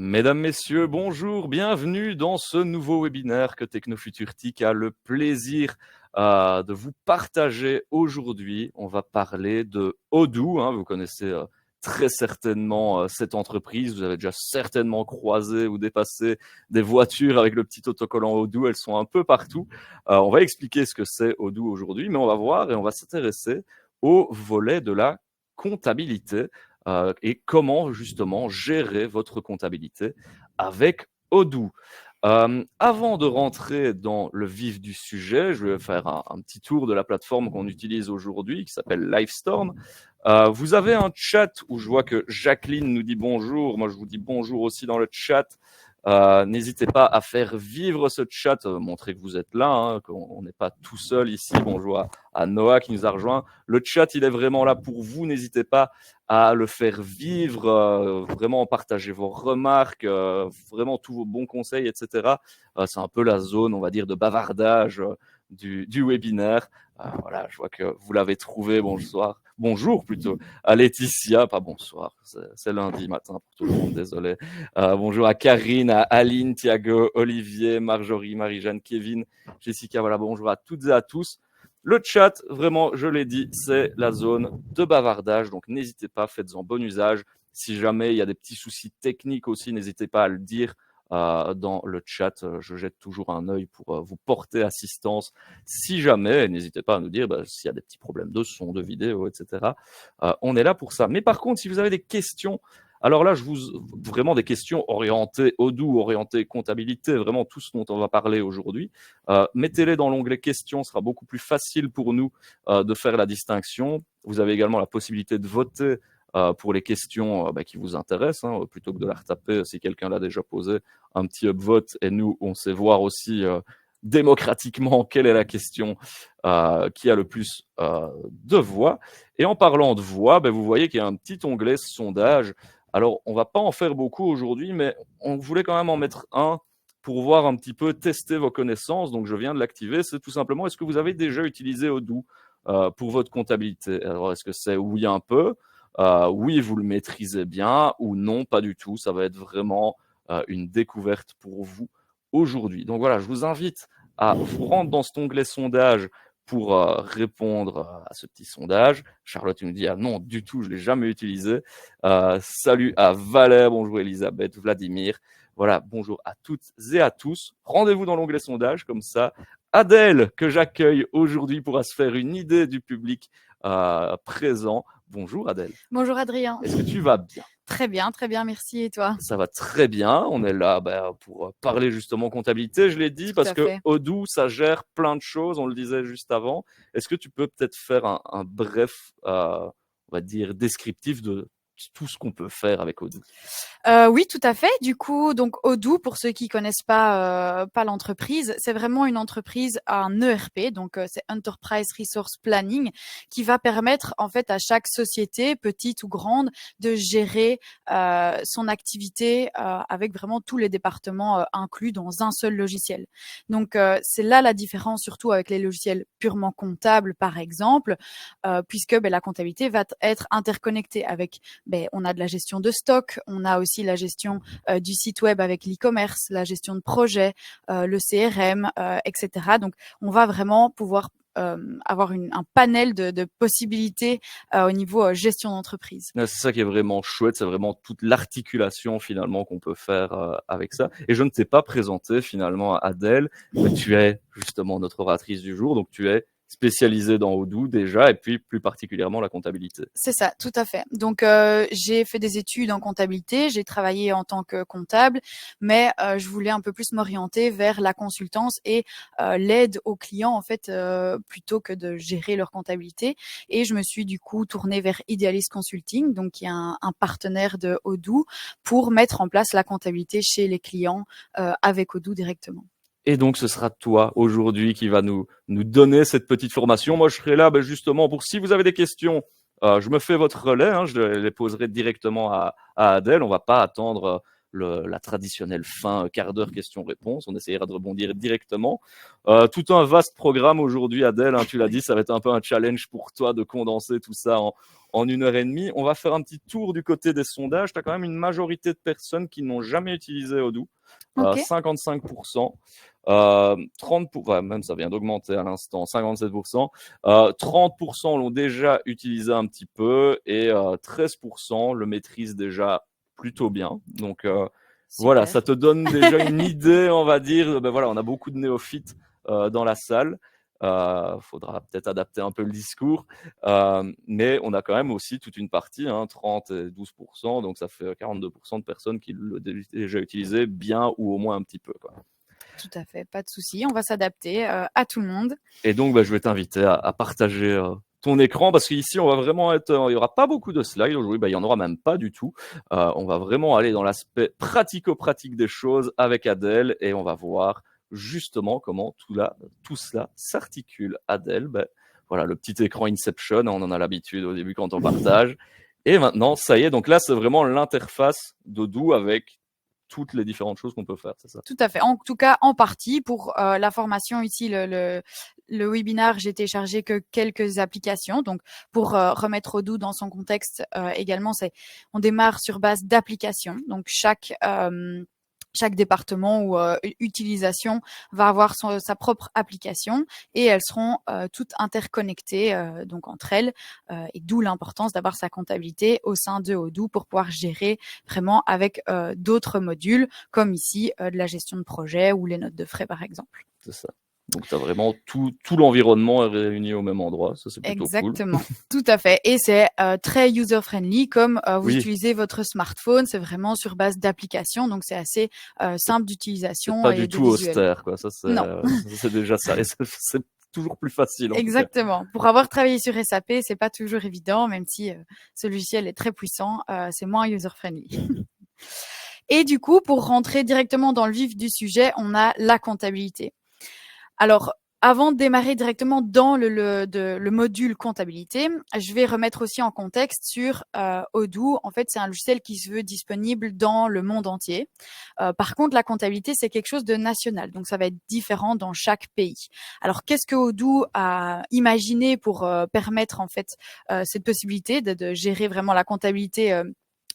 Mesdames, Messieurs, bonjour, bienvenue dans ce nouveau webinaire que Technofuturtique a le plaisir de vous partager aujourd'hui. On va parler de Odoo, vous connaissez très certainement cette entreprise, vous avez déjà certainement croisé ou dépassé des voitures avec le petit autocollant Odoo, elles sont un peu partout. On va expliquer ce que c'est Odoo aujourd'hui, mais on va voir et on va s'intéresser au volet de la comptabilité. Et comment justement gérer votre comptabilité avec Odoo. Avant de rentrer dans le vif du sujet, je vais faire un petit tour de la plateforme qu'on utilise aujourd'hui qui s'appelle Livestorm. Vous avez un chat où je vois que Jacqueline nous dit bonjour. Moi, je vous dis bonjour aussi dans le chat. N'hésitez pas à faire vivre ce chat, montrer que vous êtes là, qu'on n'est pas tout seul ici. Bonjour à Noah qui nous a rejoint. Le chat, il est vraiment là pour vous. N'hésitez pas à le faire vivre, vraiment partager vos remarques, vraiment tous vos bons conseils, etc. C'est un peu la zone, on va dire, de bavardage du webinaire. Voilà, je vois que vous l'avez trouvé. Bonjour plutôt, à Laetitia, pas bonsoir, c'est lundi matin pour tout le monde, désolé. Bonjour à Karine, à Aline, Thiago, Olivier, Marjorie, Marie-Jeanne, Kevin, Jessica, voilà, bonjour à toutes et à tous. Le chat, vraiment, je l'ai dit, c'est la zone de bavardage, donc n'hésitez pas, faites-en bon usage. Si jamais il y a des petits soucis techniques aussi, n'hésitez pas à le dire dans le chat. Je jette toujours un œil pour vous porter assistance. Si jamais, n'hésitez pas à nous dire s'il y a des petits problèmes de son, de vidéo, etc. On est là pour ça. Mais par contre, si vous avez des questions, alors là, vraiment des questions orientées Odoo, orientées comptabilité, vraiment tout ce dont on va parler aujourd'hui. Mettez-les dans l'onglet questions, ce sera beaucoup plus facile pour nous de faire la distinction. Vous avez également la possibilité de voter pour les questions qui vous intéressent, plutôt que de la retaper si quelqu'un l'a déjà posé, un petit upvote et nous, on sait voir aussi démocratiquement quelle est la question qui a le plus de voix. Et en parlant de voix, vous voyez qu'il y a un petit onglet sondage. Alors, on ne va pas en faire beaucoup aujourd'hui, mais on voulait quand même en mettre un pour voir un petit peu, tester vos connaissances. Donc, je viens de l'activer. C'est tout simplement, est-ce que vous avez déjà utilisé Odoo pour votre comptabilité? Alors, est-ce que c'est oui un peu, oui, vous le maîtrisez bien, ou non, pas du tout. Ça va être vraiment une découverte pour vous aujourd'hui. Donc voilà, je vous invite à vous rendre dans cet onglet sondage pour répondre à ce petit sondage. Charlotte nous dit ah non du tout, je l'ai jamais utilisé. Salut à Valère, bonjour Elisabeth, Vladimir. Voilà, bonjour à toutes et à tous. Rendez-vous dans l'onglet sondage, comme ça. Adèle, que j'accueille aujourd'hui, pourra se faire une idée du public présent. Bonjour Adèle. Bonjour Adrien. Est-ce que tu vas bien? Très bien, merci. Et toi? Ça va très bien. On est là pour parler justement comptabilité, je l'ai dit, parce que Odoo, ça gère plein de choses, on le disait juste avant. Est-ce que tu peux peut-être faire un bref, on va dire, descriptif de tout ce qu'on peut faire avec Odoo? Oui, tout à fait. Du coup, donc Odoo, pour ceux qui connaissent pas l'entreprise, c'est vraiment une entreprise, un ERP, donc c'est Enterprise Resource Planning, qui va permettre en fait à chaque société, petite ou grande, de gérer son activité avec vraiment tous les départements inclus dans un seul logiciel. Donc c'est là la différence, surtout avec les logiciels purement comptables, par exemple, puisque la comptabilité va être interconnectée avec, on a de la gestion de stock, on a aussi la gestion du site web avec l'e-commerce, la gestion de projet, le CRM, etc. Donc, on va vraiment pouvoir avoir un panel de possibilités au niveau gestion d'entreprise. C'est ça qui est vraiment chouette, c'est vraiment toute l'articulation finalement qu'on peut faire avec ça. Et je ne t'ai pas présenté finalement Adèle, mais tu es justement notre oratrice du jour, donc tu es spécialisée dans Odoo déjà, et puis plus particulièrement la comptabilité. C'est ça, tout à fait. Donc, j'ai fait des études en comptabilité, j'ai travaillé en tant que comptable, mais je voulais un peu plus m'orienter vers la consultance et l'aide aux clients, en fait, plutôt que de gérer leur comptabilité. Et je me suis du coup tournée vers Idealis Consulting, donc qui est un partenaire de Odoo, pour mettre en place la comptabilité chez les clients avec Odoo directement. Et donc, ce sera toi aujourd'hui qui va nous donner cette petite formation. Moi, je serai là justement pour si vous avez des questions, je me fais votre relais, je les poserai directement à Adèle. On va pas attendre la traditionnelle fin quart d'heure questions-réponses. On essaiera de rebondir directement. Tout un vaste programme aujourd'hui, Adèle, hein, tu l'as dit, ça va être un peu un challenge pour toi de condenser tout ça en 1 heure et demie. On va faire un petit tour du côté des sondages. Tu as quand même une majorité de personnes qui n'ont jamais utilisé Odoo, Ok. 55%. 30%, ouais, même ça vient d'augmenter à l'instant, 57%. 30% l'ont déjà utilisé un petit peu et 13% le maîtrisent déjà plutôt bien. Donc voilà, Super. ça te donne déjà une idée, on va dire. Ben voilà, on a beaucoup de néophytes dans la salle. Faudra peut-être adapter un peu le discours, mais on a quand même aussi toute une partie, 30 et 12%, donc ça fait 42% de personnes qui l'ont déjà utilisé bien ou au moins un petit peu, quoi. Tout à fait, pas de souci. On va s'adapter à tout le monde. Et donc, je vais t'inviter à partager ton écran parce qu'ici, on va vraiment être. Il n'y aura pas beaucoup de slides aujourd'hui, il n'y en aura même pas du tout. On va vraiment aller dans l'aspect pratico-pratique des choses avec Adèle et on va voir justement comment tout cela s'articule. Adèle, voilà, le petit écran Inception, on en a l'habitude au début quand on partage. Et maintenant, ça y est, donc là, c'est vraiment l'interface d'Odoo avec toutes les différentes choses qu'on peut faire, c'est ça? Tout à fait. En tout cas, en partie. Pour la formation ici, le webinaire, j'ai téléchargé que quelques applications. Donc, pour remettre Odoo dans son contexte également, on démarre sur base d'applications. Donc, chaque département ou utilisation va avoir sa propre application et elles seront toutes interconnectées donc entre elles et d'où l'importance d'avoir sa comptabilité au sein de Odoo pour pouvoir gérer vraiment avec d'autres modules comme ici de la gestion de projet ou les notes de frais par exemple. C'est ça. Donc, tu as vraiment tout l'environnement réuni au même endroit. Ça, c'est plutôt cool. Exactement, tout à fait. Et c'est très user-friendly, comme vous Oui. utilisez votre smartphone. C'est vraiment sur base d'application, donc c'est assez simple d'utilisation. C'est pas et du de tout visuel. austère, quoi. Ça, Non. c'est déjà ça. Et c'est toujours plus facile. Exactement. Pour avoir travaillé sur SAP, c'est pas toujours évident, même si ce logiciel est très puissant, c'est moins user-friendly. Et du coup, pour rentrer directement dans le vif du sujet, on a la comptabilité. Alors, avant de démarrer directement dans le module comptabilité, je vais remettre aussi en contexte sur Odoo. En fait, c'est un logiciel qui se veut disponible dans le monde entier. Par contre, la comptabilité, c'est quelque chose de national, donc ça va être différent dans chaque pays. Alors, qu'est-ce que Odoo a imaginé pour permettre en fait cette possibilité de gérer vraiment la comptabilité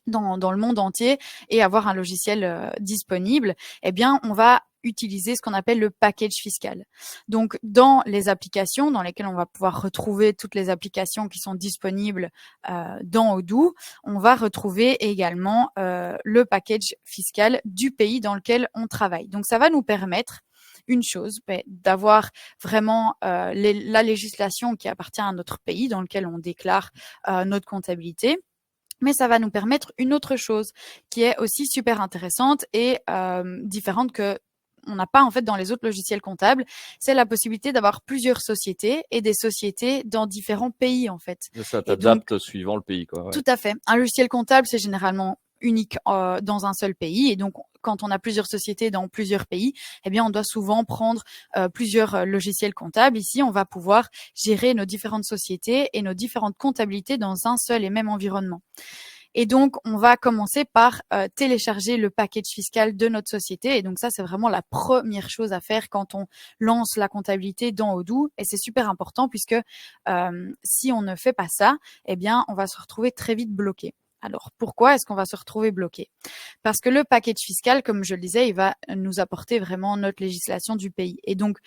dans le monde entier et avoir un logiciel disponible? Eh bien, on va utiliser ce qu'on appelle le package fiscal. Donc, dans les applications dans lesquelles on va pouvoir retrouver toutes les applications qui sont disponibles dans Odoo, on va retrouver également le package fiscal du pays dans lequel on travaille. Donc, ça va nous permettre une chose, d'avoir vraiment la législation qui appartient à notre pays dans lequel on déclare notre comptabilité. Mais ça va nous permettre une autre chose qui est aussi super intéressante et différente que on n'a pas en fait dans les autres logiciels comptables, c'est la possibilité d'avoir plusieurs sociétés et des sociétés dans différents pays en fait. Ça Et donc, t'adapte suivant le pays, quoi. Ouais. tout à fait. Un logiciel comptable, c'est généralement unique dans un seul pays. Et donc, quand on a plusieurs sociétés dans plusieurs pays, eh bien, on doit souvent prendre plusieurs logiciels comptables. Ici, on va pouvoir gérer nos différentes sociétés et nos différentes comptabilités dans un seul et même environnement. Et donc, on va commencer par télécharger le package fiscal de notre société. Et donc, ça, c'est vraiment la première chose à faire quand on lance la comptabilité dans Odoo. Et c'est super important puisque si on ne fait pas ça, eh bien, on va se retrouver très vite bloqué. Alors, pourquoi est-ce qu'on va se retrouver bloqué? Parce que le package fiscal, comme je le disais, il va nous apporter vraiment notre législation du pays. Et donc,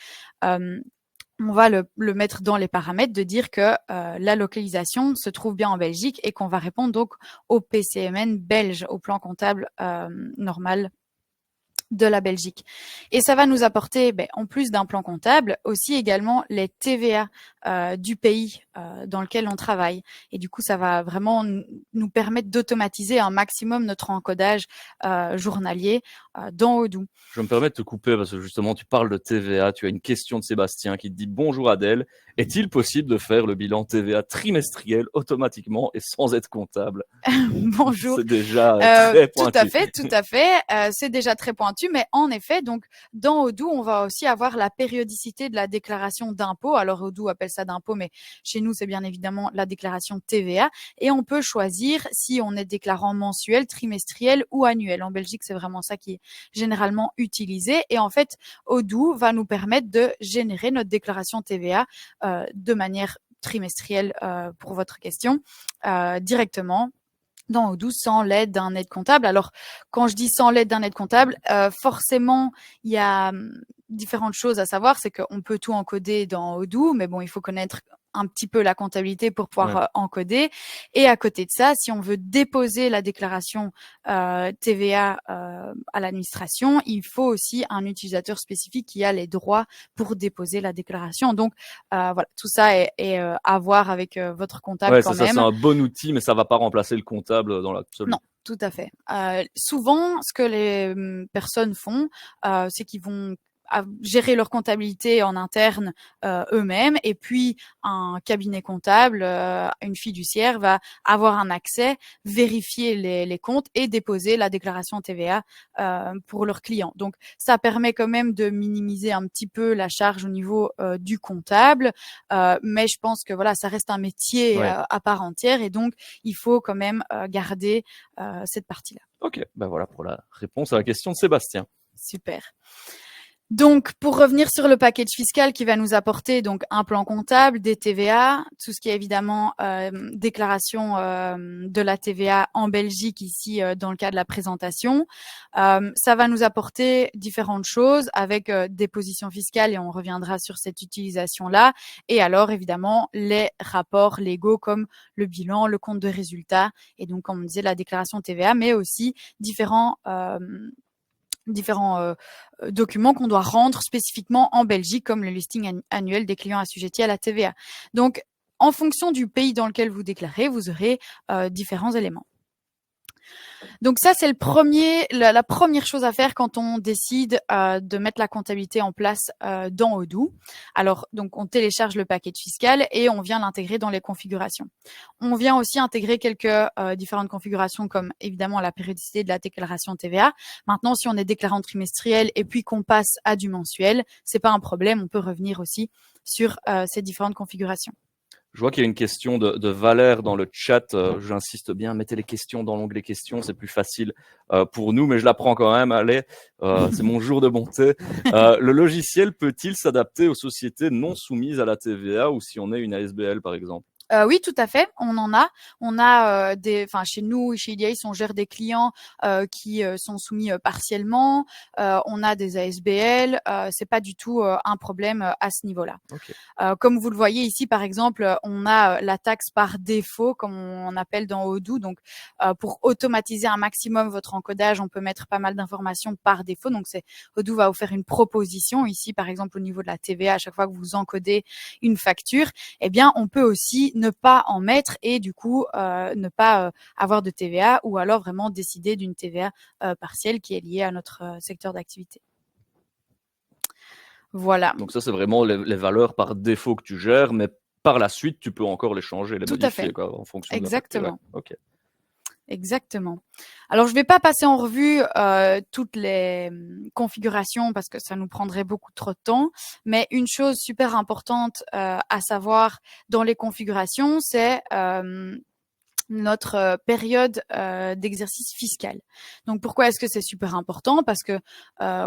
on va le mettre dans les paramètres de dire que la localisation se trouve bien en Belgique et qu'on va répondre donc au PCMN belge, au plan comptable normal de la Belgique. Et ça va nous apporter, en plus d'un plan comptable, aussi également les TVA du pays dans lequel on travaille. Et du coup, ça va vraiment nous permettre d'automatiser un maximum notre encodage journalier dans Odoo. Je me permets de te couper parce que justement, tu parles de TVA. Tu as une question de Sébastien qui te dit « Bonjour Adèle, Est-il possible de faire le bilan TVA trimestriel automatiquement et sans être comptable? Bonjour. C'est déjà très Tout pointu. à fait, tout à fait. C'est déjà très pointu, mais en effet, donc dans Odoo, on va aussi avoir la périodicité de la déclaration d'impôt. Alors Odoo appelle ça d'impôt, mais chez nous, c'est bien évidemment la déclaration TVA. Et on peut choisir si on est déclarant mensuel, trimestriel ou annuel. En Belgique, c'est vraiment ça qui est généralement utilisé. Et en fait, Odoo va nous permettre de générer notre déclaration TVA de manière trimestrielle pour votre question directement dans Odoo sans l'aide d'un aide comptable. Alors, quand je dis sans l'aide d'un aide comptable, forcément, il y a différentes choses à savoir. C'est qu'on peut tout encoder dans Odoo, mais bon, il faut connaître un petit peu la comptabilité pour pouvoir encoder. Et à côté de ça, si on veut déposer la déclaration TVA à l'administration, il faut aussi un utilisateur spécifique qui a les droits pour déposer la déclaration. Donc, voilà, tout ça est à voir avec votre comptable Ouais, quand ça, même. c'est un bon outil, mais ça va pas remplacer le comptable dans l'absolu. Non, tout à fait. Souvent, ce que les personnes font, c'est qu'ils vont gérer leur comptabilité en interne eux-mêmes, et puis un cabinet comptable, une fiduciaire va avoir un accès, vérifier les comptes et déposer la déclaration TVA pour leurs clients. Donc ça permet quand même de minimiser un petit peu la charge au niveau du comptable, mais je pense que voilà, ça reste un métier à part entière, et donc il faut quand même garder cette partie-là. Ok, ben voilà pour la réponse à la question de Sébastien. Super. Donc, pour revenir sur le package fiscal qui va nous apporter donc un plan comptable, des TVA, tout ce qui est évidemment déclaration de la TVA en Belgique ici dans le cas de la présentation, ça va nous apporter différentes choses avec des positions fiscales, et on reviendra sur cette utilisation-là. Et alors évidemment les rapports légaux comme le bilan, le compte de résultat, et donc comme on disait la déclaration TVA, mais aussi différents documents qu'on doit rendre spécifiquement en Belgique, comme le listing annuel des clients assujettis à la TVA. Donc, en fonction du pays dans lequel vous déclarez, vous aurez différents éléments. Donc ça, c'est la première chose à faire quand on décide de mettre la comptabilité en place dans Odoo. Alors, donc, on télécharge le package fiscal et on vient l'intégrer dans les configurations. On vient aussi intégrer quelques différentes configurations, comme évidemment la périodicité de la déclaration TVA. Maintenant, si on est déclarant trimestriel et puis qu'on passe à du mensuel, c'est pas un problème. On peut revenir aussi sur ces différentes configurations. Je vois qu'il y a une question de Valère dans le chat. J'insiste bien, mettez les questions dans l'onglet questions, c'est plus facile pour nous, mais je la prends quand même. Allez, c'est mon jour de bonté. Le logiciel peut-il s'adapter aux sociétés non soumises à la TVA ou si on est une ASBL par exemple? Oui, tout à fait. On en a. On a chez nous, chez Idealis, on gère des clients qui sont soumis partiellement. On a des ASBL. C'est pas du tout un problème à ce niveau-là. Okay. Comme vous le voyez ici, par exemple, on a la taxe par défaut, comme on appelle dans Odoo. Donc, pour automatiser un maximum votre encodage, on peut mettre pas mal d'informations par défaut. Donc, Odoo va vous faire une proposition ici, par exemple, au niveau de la TVA, à chaque fois que vous encodez une facture, eh bien, on peut aussi ne pas en mettre et du coup ne pas avoir de TVA, ou alors vraiment décider d'une TVA partielle qui est liée à notre secteur d'activité. Voilà. Donc ça, c'est vraiment les valeurs par défaut que tu gères, mais par la suite, tu peux encore les changer, les Tout modifier à fait. quoi, en fonction Exactement. de la facture. Okay. Exactement. Alors, je ne vais pas passer en revue toutes les configurations parce que ça nous prendrait beaucoup trop de temps. Mais une chose super importante à savoir dans les configurations, c'est notre période d'exercice fiscal. Donc pourquoi est-ce que c'est super important? Parce que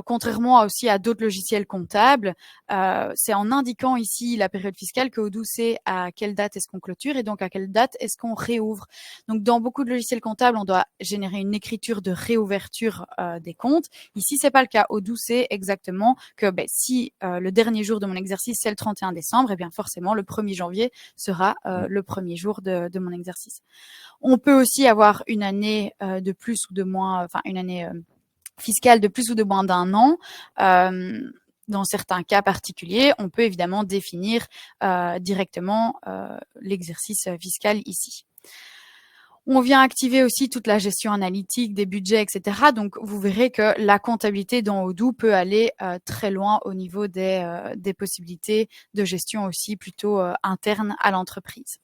contrairement aussi à d'autres logiciels comptables, c'est en indiquant ici la période fiscale que Odoo sait à quelle date est-ce qu'on clôture et donc à quelle date est-ce qu'on réouvre. Donc dans beaucoup de logiciels comptables, on doit générer une écriture de réouverture des comptes. Ici, c'est pas le cas. Odoo sait exactement que si le dernier jour de mon exercice c'est le 31 décembre, et bien forcément le 1er janvier sera le premier jour de mon exercice. On peut aussi avoir une année de plus ou de moins, une année fiscale de plus ou de moins d'un an. Dans certains cas particuliers, on peut évidemment définir directement l'exercice fiscal ici. On vient activer aussi toute la gestion analytique des budgets, etc. Donc, vous verrez que la comptabilité dans Odoo peut aller très loin au niveau des possibilités de gestion aussi plutôt internes à l'entreprise.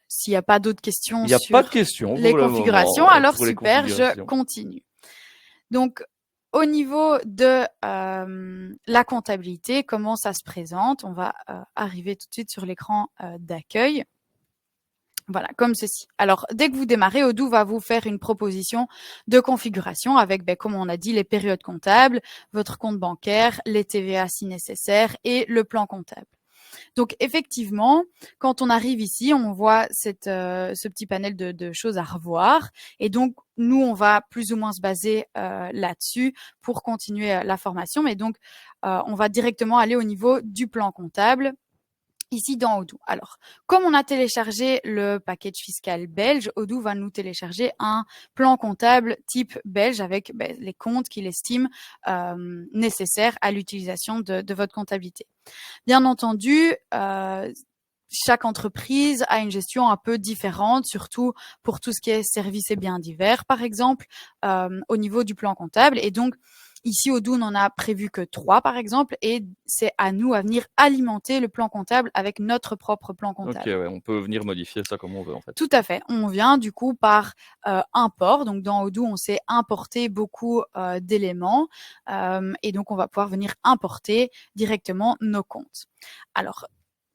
S'il n'y a pas d'autres questions Il n'y a sur pas de questions les pour le configurations, moment, alors pour les super, je configurations. continue. Donc, au niveau de la comptabilité, comment ça se présente? On va arriver tout de suite sur l'écran d'accueil. Voilà, comme ceci. Alors, dès que vous démarrez, Odoo va vous faire une proposition de configuration avec, comme on a dit, les périodes comptables, votre compte bancaire, les TVA si nécessaire et le plan comptable. Donc, effectivement, quand on arrive ici, on voit ce petit panel de choses à revoir. Et donc, nous, on va plus ou moins se baser là-dessus pour continuer la formation. Mais donc, on va directement aller au niveau du plan comptable ici dans Odoo. Alors, comme on a téléchargé le package fiscal belge, Odoo va nous télécharger un plan comptable type belge avec les comptes qu'il estime nécessaires à l'utilisation de votre comptabilité. Bien entendu, chaque entreprise a une gestion un peu différente, surtout pour tout ce qui est services et biens divers, par exemple, au niveau du plan comptable. Et donc, ici, Odoo, on en a prévu que 3, par exemple, et c'est à nous à venir alimenter le plan comptable avec notre propre plan comptable. Ok, ouais, on peut venir modifier ça comme on veut, en fait. Tout à fait. On vient du coup par import. Donc, dans Odoo, on sait importer beaucoup d'éléments et donc, on va pouvoir venir importer directement nos comptes. Alors,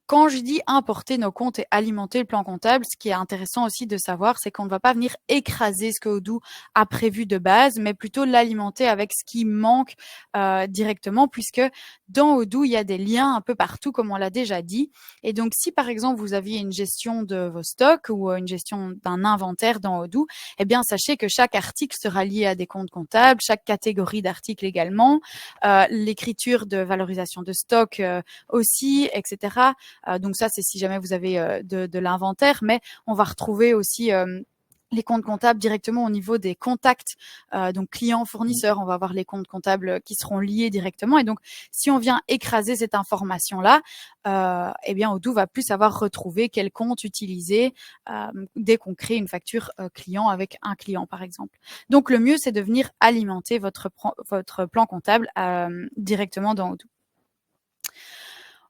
quand je dis importer nos comptes et alimenter le plan comptable, ce qui est intéressant aussi de savoir, c'est qu'on ne va pas venir écraser ce que Odoo a prévu de base, mais plutôt l'alimenter avec ce qui manque directement, puisque dans Odoo, il y a des liens un peu partout, comme on l'a déjà dit. Et donc, si par exemple, vous aviez une gestion de vos stocks ou une gestion d'un inventaire dans Odoo, eh bien, sachez que chaque article sera lié à des comptes comptables, chaque catégorie d'articles également, l'écriture de valorisation de stock aussi, etc. Donc ça, c'est si jamais vous avez de l'inventaire, mais on va retrouver aussi les comptes comptables directement au niveau des contacts, donc clients, fournisseurs. On va avoir les comptes comptables qui seront liés directement. Et donc, si on vient écraser cette information-là, eh bien, Odoo va plus savoir retrouver quel compte utiliser dès qu'on crée une facture client avec un client, par exemple. Donc, le mieux, c'est de venir alimenter votre plan comptable directement dans Odoo.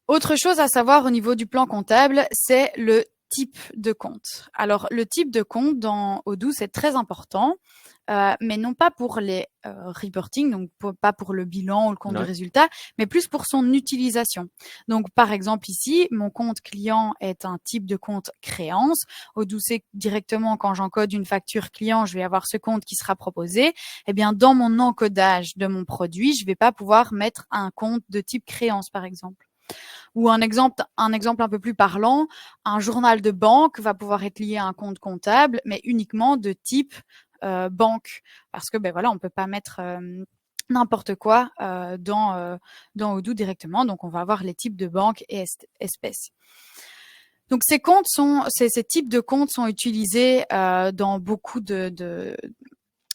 Autre chose à savoir au niveau du plan comptable, c'est le type de compte. Alors, le type de compte dans Odoo, c'est très important, mais non pas pour les reporting, donc pas pour le bilan ou le compte de résultat, mais plus pour son utilisation. Donc, par exemple, ici, mon compte client est un type de compte créance. Odoo sait directement quand j'encode une facture client, je vais avoir ce compte qui sera proposé. Eh bien, dans mon encodage de mon produit, je vais pas pouvoir mettre un compte de type créance, par exemple. Ou un exemple un peu plus parlant, un journal de banque va pouvoir être lié à un compte comptable, mais uniquement de type banque, parce que voilà, on peut pas mettre n'importe quoi dans Odoo directement, donc on va avoir les types de banques et espèces. Donc ces types de comptes sont utilisés dans beaucoup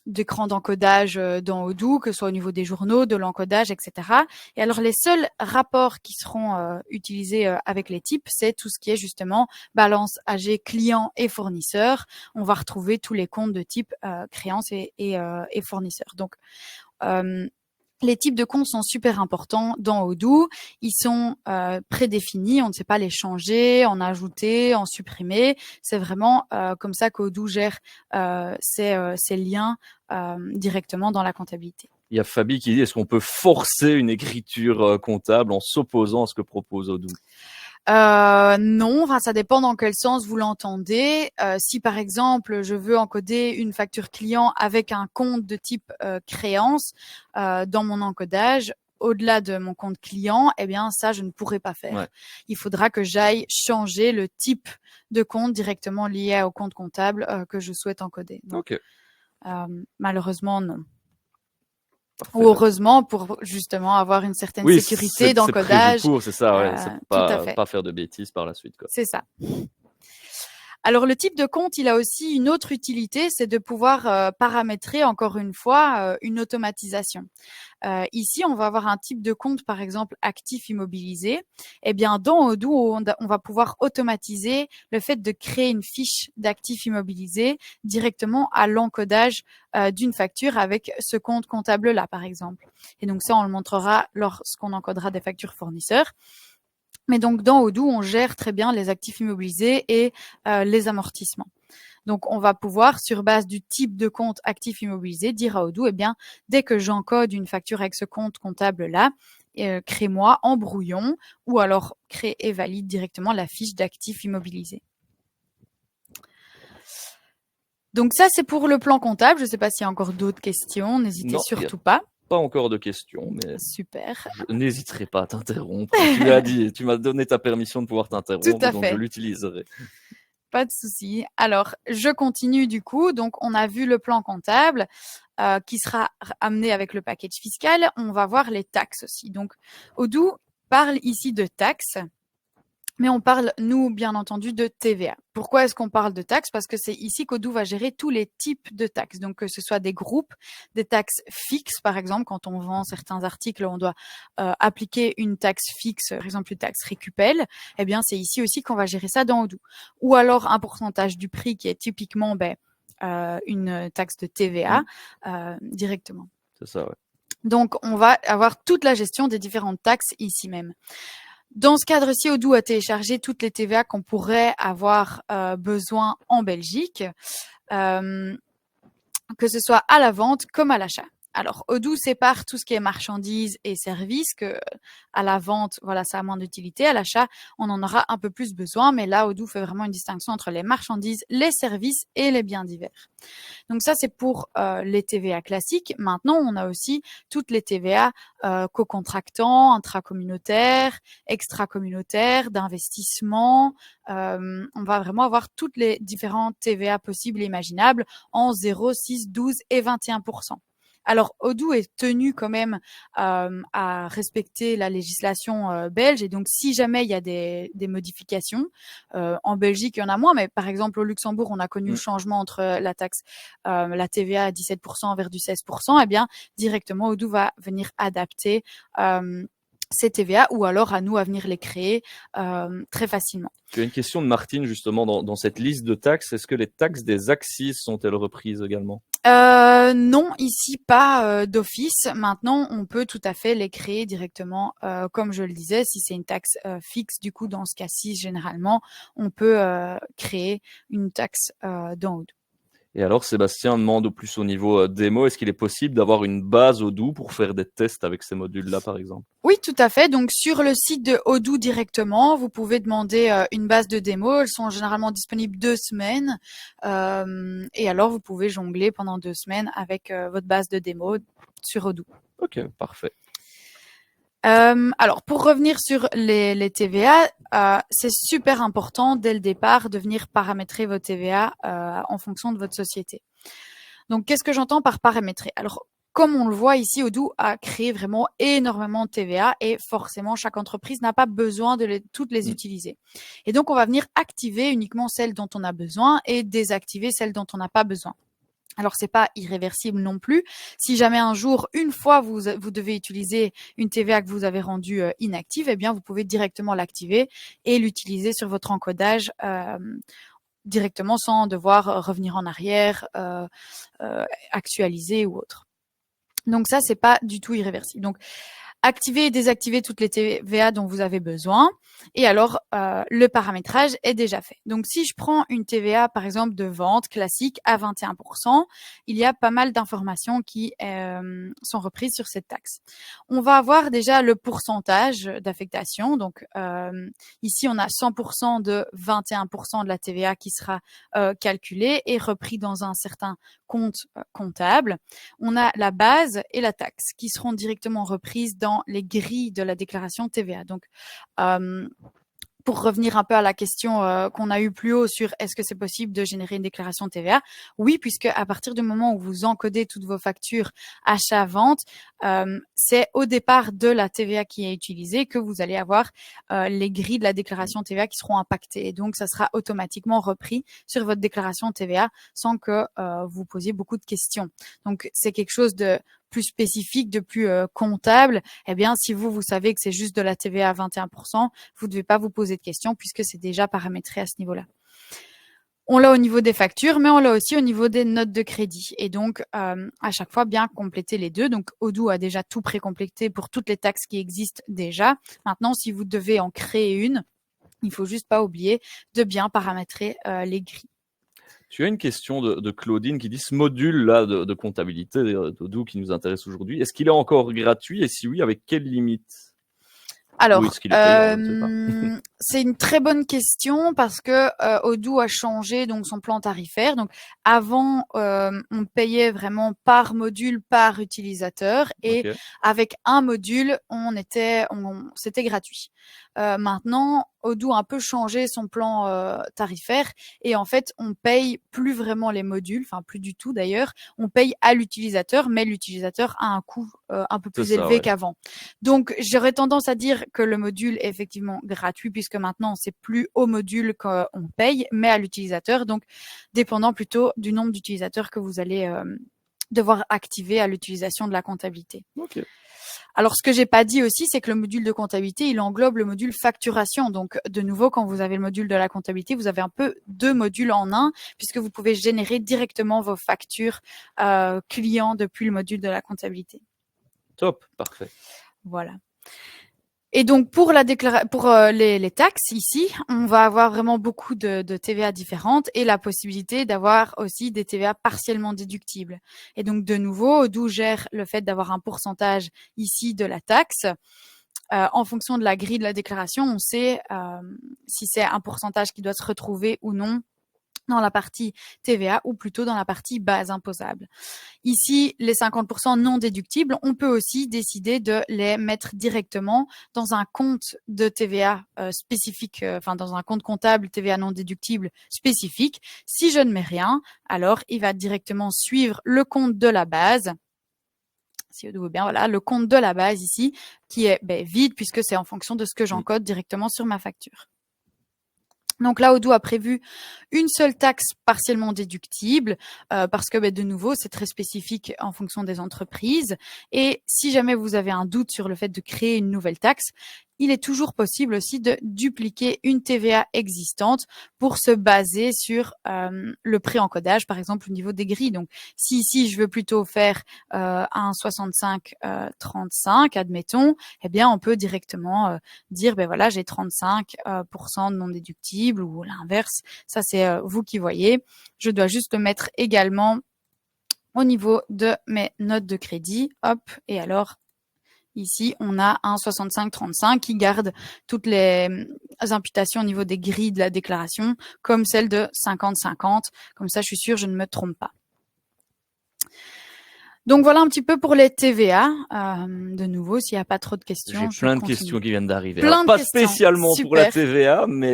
d'écrans d'encodage dans Odoo, que ce soit au niveau des journaux, de l'encodage, etc. Et alors, les seuls rapports qui seront utilisés avec les types, c'est tout ce qui est justement balance AG client et fournisseur. On va retrouver tous les comptes de type créance et fournisseur. Donc, les types de comptes sont super importants dans Odoo. Ils sont prédéfinis, on ne sait pas les changer, en ajouter, en supprimer. C'est vraiment comme ça qu'Odoo gère ces liens directement dans la comptabilité. Il y a Fabi qui dit, est-ce qu'on peut forcer une écriture comptable en s'opposant à ce que propose Odoo ? Non, enfin, ça dépend dans quel sens vous l'entendez. Si par exemple, je veux encoder une facture client avec un compte de type créance dans mon encodage, au-delà de mon compte client, eh bien ça, je ne pourrai pas faire. Il faudra que j'aille changer le type de compte directement lié au compte comptable que je souhaite encoder. Donc, malheureusement, non. Parfait. Ou heureusement pour justement avoir une certaine sécurité d'encodage. C'est ça, c'est pas faire de bêtises par la suite. C'est ça. Alors le type de compte, il a aussi une autre utilité, c'est de pouvoir paramétrer encore une fois une automatisation. Ici, on va avoir un type de compte, par exemple actif immobilisé. Eh bien, dans Odoo, on va pouvoir automatiser le fait de créer une fiche d'actifs immobilisés directement à l'encodage d'une facture avec ce compte comptable-là, par exemple. Et donc ça, on le montrera lorsqu'on encodera des factures fournisseurs. Mais donc, dans Odoo, on gère très bien les actifs immobilisés et les amortissements. Donc, on va pouvoir, sur base du type de compte actif immobilisé, dire à Odoo, eh bien, dès que j'encode une facture avec ce compte comptable-là, crée-moi en brouillon ou alors crée et valide directement la fiche d'actifs immobilisés. Donc ça, c'est pour le plan comptable. Je ne sais pas s'il y a encore d'autres questions. N'hésitez surtout pas. Pas encore de questions, mais super. Je n'hésiterai pas à t'interrompre. Tu l'as dit, tu m'as donné ta permission de pouvoir t'interrompre, donc je l'utiliserai. Pas de souci. Alors, je continue du coup. Donc, on a vu le plan comptable qui sera amené avec le package fiscal. On va voir les taxes aussi. Donc, Odoo parle ici de taxes. Mais on parle, nous, bien entendu, de TVA. Pourquoi est-ce qu'on parle de taxes? Parce que c'est ici qu'Odoo va gérer tous les types de taxes. Donc, que ce soit des groupes, des taxes fixes, par exemple, quand on vend certains articles, on doit appliquer une taxe fixe, par exemple une taxe récupel. Eh bien, c'est ici aussi qu'on va gérer ça dans Odoo. Ou alors un pourcentage du prix qui est typiquement une taxe de TVA directement. C'est ça, ouais. Donc, on va avoir toute la gestion des différentes taxes ici même. Dans ce cadre-ci, Odoo a téléchargé toutes les TVA qu'on pourrait avoir besoin en Belgique, que ce soit à la vente comme à l'achat. Alors, Odoo sépare tout ce qui est marchandises et services, que à la vente, voilà, ça a moins d'utilité. À l'achat, on en aura un peu plus besoin, mais là, Odoo fait vraiment une distinction entre les marchandises, les services et les biens divers. Donc ça, c'est pour les TVA classiques. Maintenant, on a aussi toutes les TVA co-contractants, intracommunautaires, extracommunautaires, d'investissement. On va vraiment avoir toutes les différentes TVA possibles et imaginables en 0, 6, 12 et 21%. Alors, Odoo est tenu quand même à respecter la législation belge. Et donc, si jamais il y a des modifications, en Belgique, il y en a moins, mais par exemple, au Luxembourg, on a connu le changement entre la taxe, la TVA à 17% vers du 16%. Eh bien, directement, Odoo va venir adapter ces TVA ou alors à nous à venir les créer très facilement. Tu as une question de Martine justement dans cette liste de taxes. Est-ce que les taxes des axes sont-elles reprises également? Non, ici pas d'office. Maintenant, on peut tout à fait les créer directement, comme je le disais, si c'est une taxe fixe. Du coup, dans ce cas-ci, généralement, on peut créer une taxe dans Odoo. Et alors, Sébastien demande au plus au niveau démo, est-ce qu'il est possible d'avoir une base Odoo pour faire des tests avec ces modules-là, par exemple? Oui, tout à fait. Donc, sur le site de Odoo directement, vous pouvez demander une base de démo. Elles sont généralement disponibles 2 semaines. Et alors, vous pouvez jongler pendant 2 semaines avec votre base de démo sur Odoo. Ok, parfait. Alors, pour revenir sur les TVA, c'est super important dès le départ de venir paramétrer vos TVA en fonction de votre société. Donc, qu'est-ce que j'entends par paramétrer? Alors, comme on le voit ici, Odoo a créé vraiment énormément de TVA et forcément, chaque entreprise n'a pas besoin de toutes les utiliser. Et donc, on va venir activer uniquement celles dont on a besoin et désactiver celles dont on n'a pas besoin. Alors, c'est pas irréversible non plus. Si jamais un jour, une fois, vous devez utiliser une TVA que vous avez rendue inactive, eh bien, vous pouvez directement l'activer et l'utiliser sur votre encodage directement sans devoir revenir en arrière, actualiser ou autre. Donc ça, c'est pas du tout irréversible. Donc, activer et désactiver toutes les TVA dont vous avez besoin. Et alors, le paramétrage est déjà fait. Donc, si je prends une TVA, par exemple, de vente classique à 21%, il y a pas mal d'informations qui sont reprises sur cette taxe. On va avoir déjà le pourcentage d'affectation. Donc, ici, on a 100% de 21% de la TVA qui sera calculée et repris dans un certain compte comptable. On a la base et la taxe qui seront directement reprises dans les grilles de la déclaration TVA. Donc, pour revenir un peu à la question qu'on a eue plus haut sur est-ce que c'est possible de générer une déclaration de TVA? Oui, puisque à partir du moment où vous encodez toutes vos factures achat-vente, c'est au départ de la TVA qui est utilisée que vous allez avoir les grilles de la déclaration de TVA qui seront impactées. Et donc, ça sera automatiquement repris sur votre déclaration de TVA sans que vous posiez beaucoup de questions. Donc, c'est quelque chose de plus spécifique, de plus comptable. Eh bien, si vous savez que c'est juste de la TVA à 21%, vous ne devez pas vous poser de questions puisque c'est déjà paramétré à ce niveau-là. On l'a au niveau des factures, mais on l'a aussi au niveau des notes de crédit. Et donc, à chaque fois, bien compléter les deux. Donc, Odoo a déjà tout précomplété pour toutes les taxes qui existent déjà. Maintenant, si vous devez en créer une, il faut juste pas oublier de bien paramétrer les grilles. Tu as une question de Claudine qui dit ce module-là de comptabilité d'Odoo qui nous intéresse aujourd'hui, est-ce qu'il est encore gratuit et si oui, avec quelles limites? Alors, est-ce qu'il est payant? Je ne sais pas. c'est une très bonne question parce que Odoo a changé donc son plan tarifaire. Donc avant, on payait vraiment par module, par utilisateur, et avec un module, c'était gratuit. Maintenant, Odoo a un peu changé son plan tarifaire et en fait, on paye plus vraiment les modules, enfin plus du tout d'ailleurs. On paye à l'utilisateur, mais l'utilisateur a un coût un peu plus élevé qu'avant. Donc, j'aurais tendance à dire que le module est effectivement gratuit puisque maintenant, c'est plus au module qu'on paye, mais à l'utilisateur. Donc, dépendant plutôt du nombre d'utilisateurs que vous allez devoir activer à l'utilisation de la comptabilité. Okay. Alors, ce que j'ai pas dit aussi, c'est que le module de comptabilité, il englobe le module facturation. Donc, de nouveau, quand vous avez le module de la comptabilité, vous avez un peu deux modules en un, puisque vous pouvez générer directement vos factures clients depuis le module de la comptabilité. Top, parfait. Voilà. Et donc, pour les taxes, ici, on va avoir vraiment beaucoup de TVA différentes et la possibilité d'avoir aussi des TVA partiellement déductibles. Et donc, de nouveau, Odoo gère le fait d'avoir un pourcentage ici de la taxe. En fonction de la grille de la déclaration, on sait si c'est un pourcentage qui doit se retrouver ou non dans la partie TVA ou plutôt dans la partie base imposable. Ici, les 50% non déductibles, on peut aussi décider de les mettre directement dans un compte de TVA spécifique, enfin dans un compte comptable TVA non déductible spécifique. Si je ne mets rien, alors il va directement suivre le compte de la base. Si vous voulez bien, voilà, le compte de la base ici, qui est vide puisque c'est en fonction de ce que j'encode directement sur ma facture. Donc là, Odoo a prévu une seule taxe partiellement déductible parce que de nouveau, c'est très spécifique en fonction des entreprises. Et si jamais vous avez un doute sur le fait de créer une nouvelle taxe, il est toujours possible aussi de dupliquer une TVA existante pour se baser sur le préencodage, par exemple au niveau des grilles. Donc, si ici je veux plutôt faire un 65-35, admettons, eh bien on peut directement dire voilà, j'ai 35% de non déductible ou l'inverse. Ça c'est vous qui voyez. Je dois juste le mettre également au niveau de mes notes de crédit. Hop, et alors ici, on a un 65-35 qui garde toutes les imputations au niveau des grilles de la déclaration, comme celle de 50-50. Comme ça, je suis sûre, je ne me trompe pas. Donc, voilà un petit peu pour les TVA. De nouveau, s'il n'y a pas trop de questions, j'ai plein de questions qui viennent d'arriver. Pas spécialement pour la TVA, mais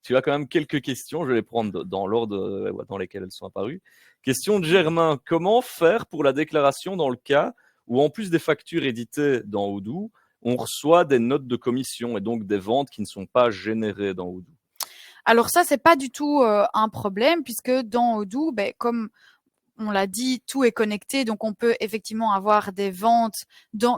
tu as quand même quelques questions. Je vais les prendre dans l'ordre dans lesquels elles sont apparues. Question de Germain. Comment faire pour la déclaration dans le cas où en plus des factures éditées dans Odoo, on reçoit des notes de commission et donc des ventes qui ne sont pas générées dans Odoo? Alors ça, c'est pas du tout un problème puisque dans Odoo, comme on l'a dit, tout est connecté, donc on peut effectivement avoir des ventes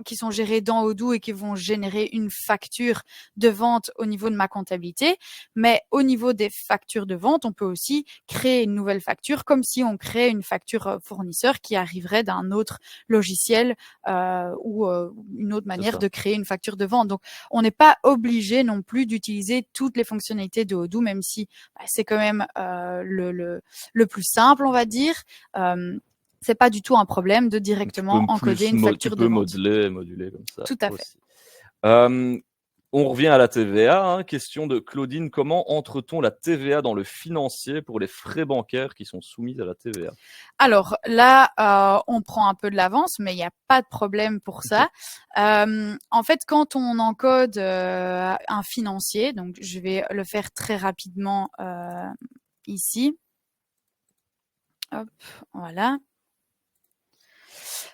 qui sont gérées dans Odoo et qui vont générer une facture de vente au niveau de ma comptabilité. Mais au niveau des factures de vente, on peut aussi créer une nouvelle facture comme si on crée une facture fournisseur qui arriverait d'un autre logiciel ou une autre manière de créer une facture de vente. Donc, on n'est pas obligé non plus d'utiliser toutes les fonctionnalités de Odoo, même si c'est quand même le plus simple, on va dire. C'est pas du tout un problème de directement encoder une facture de vente. Tu peux moduler comme ça. Tout à fait. On revient à la TVA, hein. Question de Claudine. Comment entre-t-on la TVA dans le financier pour les frais bancaires qui sont soumis à la TVA? Alors là, on prend un peu de l'avance, mais il n'y a pas de problème pour ça. En fait, quand on encode un financier, donc je vais le faire très rapidement ici. Hop, voilà.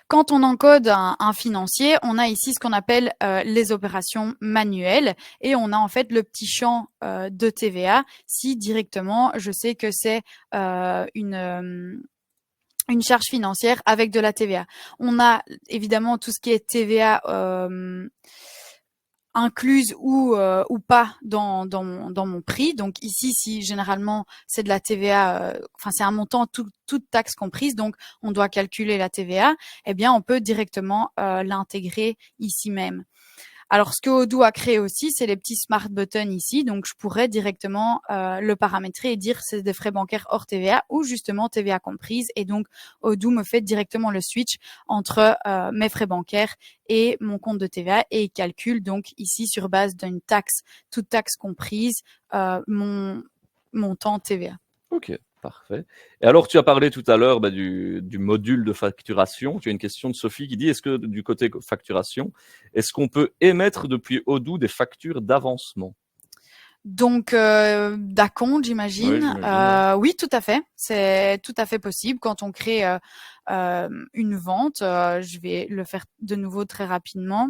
Quand on encode un financier, on a ici ce qu'on appelle les opérations manuelles et on a en fait le petit champ de TVA si directement je sais que c'est une charge financière avec de la TVA. On a évidemment tout ce qui est TVA incluse ou pas dans mon prix. Donc ici, si généralement c'est de la TVA, enfin c'est un montant toute taxe comprise, donc on doit calculer la TVA, eh bien on peut directement l'intégrer ici même. Alors, ce que Odoo a créé aussi, c'est les petits smart buttons ici. Donc, je pourrais directement le paramétrer et dire c'est des frais bancaires hors TVA ou justement TVA comprise. Et donc, Odoo me fait directement le switch entre mes frais bancaires et mon compte de TVA et il calcule donc ici sur base d'une taxe, toute taxe comprise, mon montant TVA. Ok, parfait. Et alors, tu as parlé tout à l'heure du module de facturation. Tu as une question de Sophie qui dit, est-ce que du côté facturation, est-ce qu'on peut émettre depuis Odoo des factures d'avancement? Donc, d'acompte, j'imagine. Oui, j'imagine. Oui, tout à fait. C'est tout à fait possible. Quand on crée une vente, je vais le faire de nouveau très rapidement.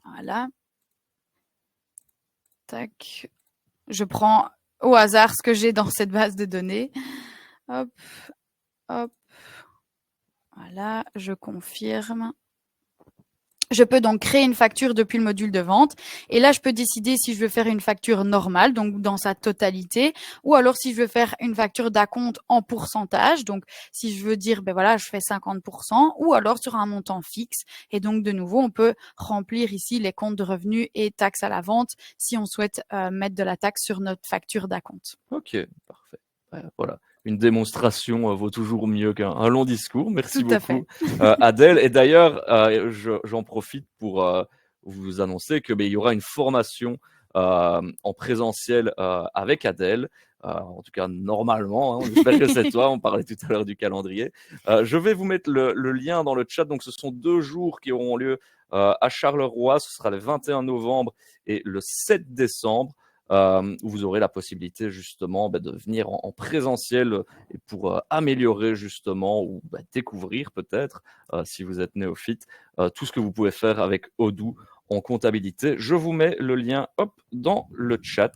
Voilà. Tac. Je prends au hasard ce que j'ai dans cette base de données. Hop, hop. Voilà, je confirme. Je peux donc créer une facture depuis le module de vente. Et là, je peux décider si je veux faire une facture normale, donc dans sa totalité, ou alors si je veux faire une facture d'acompte en pourcentage. Donc, si je veux dire, ben voilà, je fais 50%, ou alors sur un montant fixe. Et donc, de nouveau, on peut remplir ici les comptes de revenus et taxes à la vente si on souhaite mettre de la taxe sur notre facture d'acompte. Ok, parfait. Voilà. Une démonstration vaut toujours mieux qu'un long discours. Merci Tout à fait. beaucoup, Adèle. Et d'ailleurs, j'en profite pour vous annoncer que il y aura une formation en présentiel avec Adèle. En tout cas, normalement, hein, on espère que c'est toi. On parlait tout à l'heure du calendrier. Je vais vous mettre le lien dans le chat. Donc, ce sont 2 jours qui auront lieu à Charleroi. Ce sera le 21 novembre et le 7 décembre. Où vous aurez la possibilité justement de venir en présentiel et pour améliorer justement ou découvrir peut-être, si vous êtes néophyte, tout ce que vous pouvez faire avec Odoo en comptabilité. Je vous mets le lien dans le chat.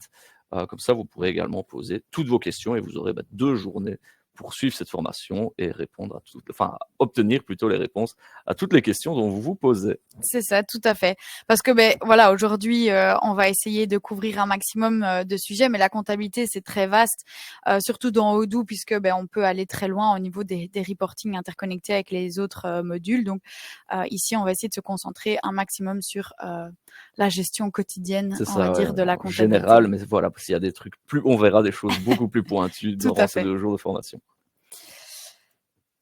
Comme ça, vous pourrez également poser toutes vos questions et vous aurez 2 journées pour suivre cette formation et répondre obtenir plutôt les réponses à toutes les questions dont vous vous posez. C'est ça, tout à fait. Parce que voilà, aujourd'hui, on va essayer de couvrir un maximum de sujets, mais la comptabilité c'est très vaste, surtout dans Odoo puisque on peut aller très loin au niveau des reportings interconnectés avec les autres modules. Donc ici, on va essayer de se concentrer un maximum sur la gestion quotidienne, C'est on va ça, dire, de la en comptabilité. général, mais voilà, s'il y a des trucs on verra des choses beaucoup plus pointues Tout durant à ces fait. 2 jours de formation.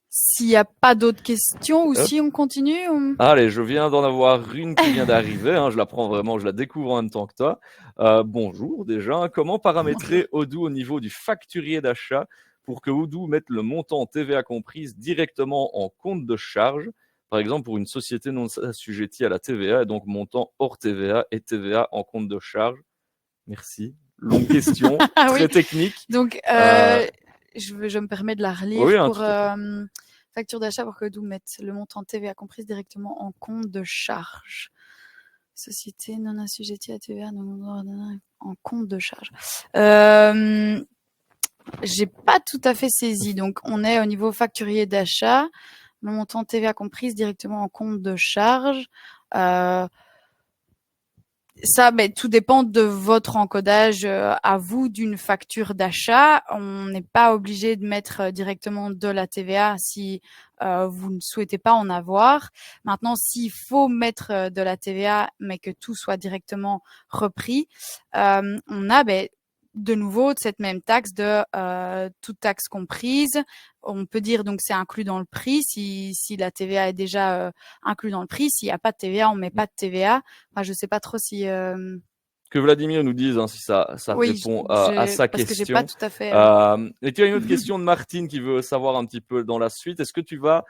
S'il n'y a pas d'autres questions ou si on continue, Allez, je viens d'en avoir une qui vient d'arriver, hein, je la prends vraiment, je la découvre en même temps que toi. Bonjour déjà, comment paramétrer Odoo au niveau du facturier d'achat pour que Odoo mette le montant TVA comprise directement en compte de charge, par exemple pour une société non assujettie à la TVA et donc montant hors TVA et TVA en compte de charge? Merci. Longue question, Ah très oui. technique. Donc, je me permets de la relire Oui, hein, pour tout à fait. facture d'achat pour que Odoo mette le montant TVA comprise directement en compte de charge. Société non assujettie à TVA en compte de charge. J'ai pas tout à fait saisi. Donc, on est au niveau facturier d'achat, le montant TVA comprise directement en compte de charge. Ça, tout dépend de votre encodage à vous d'une facture d'achat. On n'est pas obligé de mettre directement de la TVA si vous ne souhaitez pas en avoir. Maintenant, s'il faut mettre de la TVA, mais que tout soit directement repris, on a de nouveau, de cette même taxe de toute taxe comprise. On peut dire donc c'est inclus dans le prix si la TVA est déjà inclus dans le prix. S'il n'y a pas de TVA, on met pas de TVA. Enfin, je sais pas trop si Que Vladimir nous dise si ça oui, répond à sa parce que j'ai pas question. tout à fait. Et tu as une autre question de Martine qui veut savoir un petit peu dans la suite. Est-ce que tu vas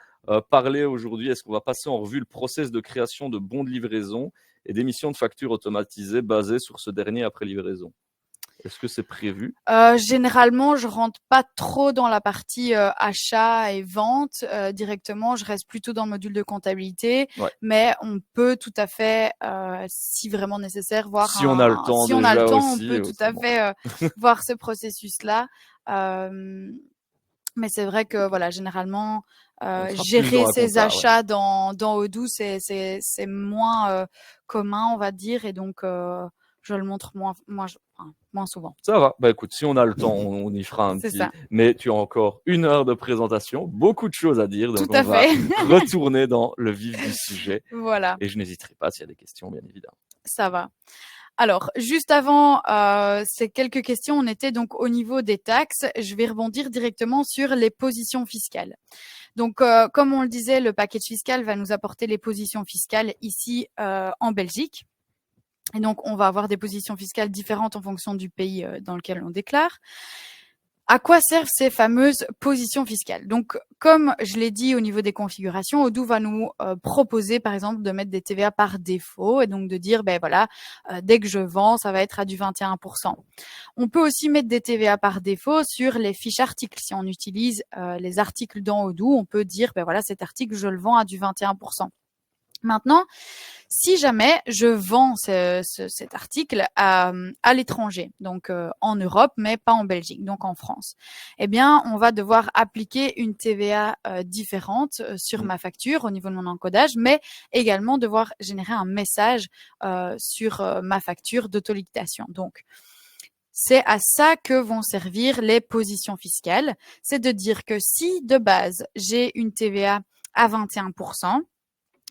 parler aujourd'hui, est-ce qu'on va passer en revue le process de création de bons de livraison et d'émission de factures automatisées basées sur ce dernier après livraison? Est-ce que c'est prévu? Généralement, je rentre pas trop dans la partie achat et vente directement. Je reste plutôt dans le module de comptabilité, Ouais. mais on peut tout à fait, si vraiment nécessaire, voir Si on a le temps si on a le déjà temps, on aussi, peut tout à autrement. fait voir ce processus-là. Mais c'est vrai que voilà, généralement, On sera plus gérer dans la ses compta, ouais. achats dans Odoo, c'est moins commun, on va dire, et donc je le montre moins souvent. Ça va. Bah écoute, si on a le temps, on y fera un C'est petit. ça. Mais tu as encore 1 heure de présentation, beaucoup de choses à dire, Tout donc on à va fait. retourner dans le vif du sujet. Voilà, Et je n'hésiterai pas s'il y a des questions, bien évidemment. ça va. Alors, juste avant ces quelques questions, on était donc au niveau des taxes. Je vais rebondir directement sur les positions fiscales. Donc, comme on le disait, le package fiscal va nous apporter les positions fiscales ici en Belgique. Et donc, on va avoir des positions fiscales différentes en fonction du pays dans lequel on déclare. À quoi servent ces fameuses positions fiscales? Donc, comme je l'ai dit au niveau des configurations, Odoo va nous proposer, par exemple, de mettre des TVA par défaut et donc de dire, ben voilà, dès que je vends, ça va être à du 21%. On peut aussi mettre des TVA par défaut sur les fiches articles. Si on utilise les articles dans Odoo, on peut dire, ben voilà, cet article, je le vends à du 21%. Maintenant, si jamais je vends cet article à l'étranger, donc en Europe, mais pas en Belgique, donc en France, eh bien, on va devoir appliquer une TVA différente sur ma facture au niveau de mon encodage, mais également devoir générer un message sur ma facture d'autoliquidation. Donc, c'est à ça que vont servir les positions fiscales. C'est de dire que si de base, j'ai une TVA à 21%,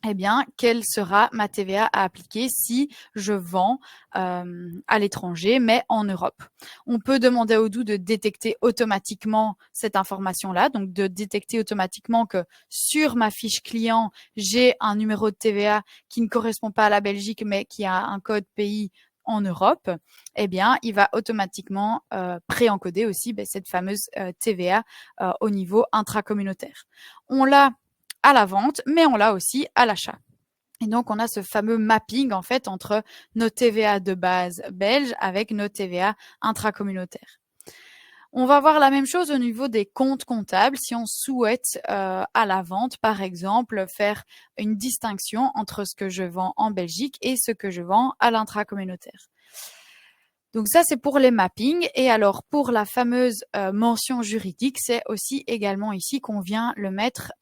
eh bien, quelle sera ma TVA à appliquer si je vends à l'étranger, mais en Europe? On peut demander à Odoo de détecter automatiquement cette information-là, donc de détecter automatiquement que sur ma fiche client, j'ai un numéro de TVA qui ne correspond pas à la Belgique, mais qui a un code pays en Europe. Eh bien, il va automatiquement pré-encoder aussi cette fameuse TVA au niveau intracommunautaire. On l'a à la vente, mais on l'a aussi à l'achat. Et donc, on a ce fameux mapping, en fait, entre nos TVA de base belges avec nos TVA intracommunautaires. On va voir la même chose au niveau des comptes comptables. Si on souhaite à la vente, par exemple, faire une distinction entre ce que je vends en Belgique et ce que je vends à l'intracommunautaire. Donc ça, c'est pour les mappings. Et alors, pour la fameuse mention juridique, c'est aussi également ici qu'on vient le mettre,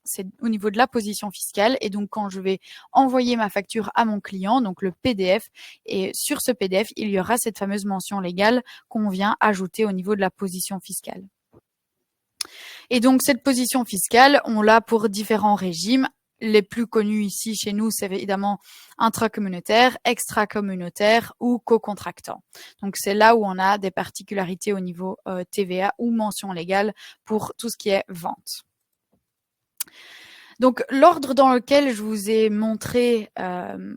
c'est au niveau de la position fiscale. Et donc, quand je vais envoyer ma facture à mon client, donc le PDF, et sur ce PDF, il y aura cette fameuse mention légale qu'on vient ajouter au niveau de la position fiscale. Et donc, cette position fiscale, on l'a pour différents régimes. Les plus connus ici chez nous, c'est évidemment intracommunautaire, extracommunautaire ou co-contractant. Donc, c'est là où on a des particularités au niveau TVA ou mention légale pour tout ce qui est vente. Donc, l'ordre dans lequel je vous ai montré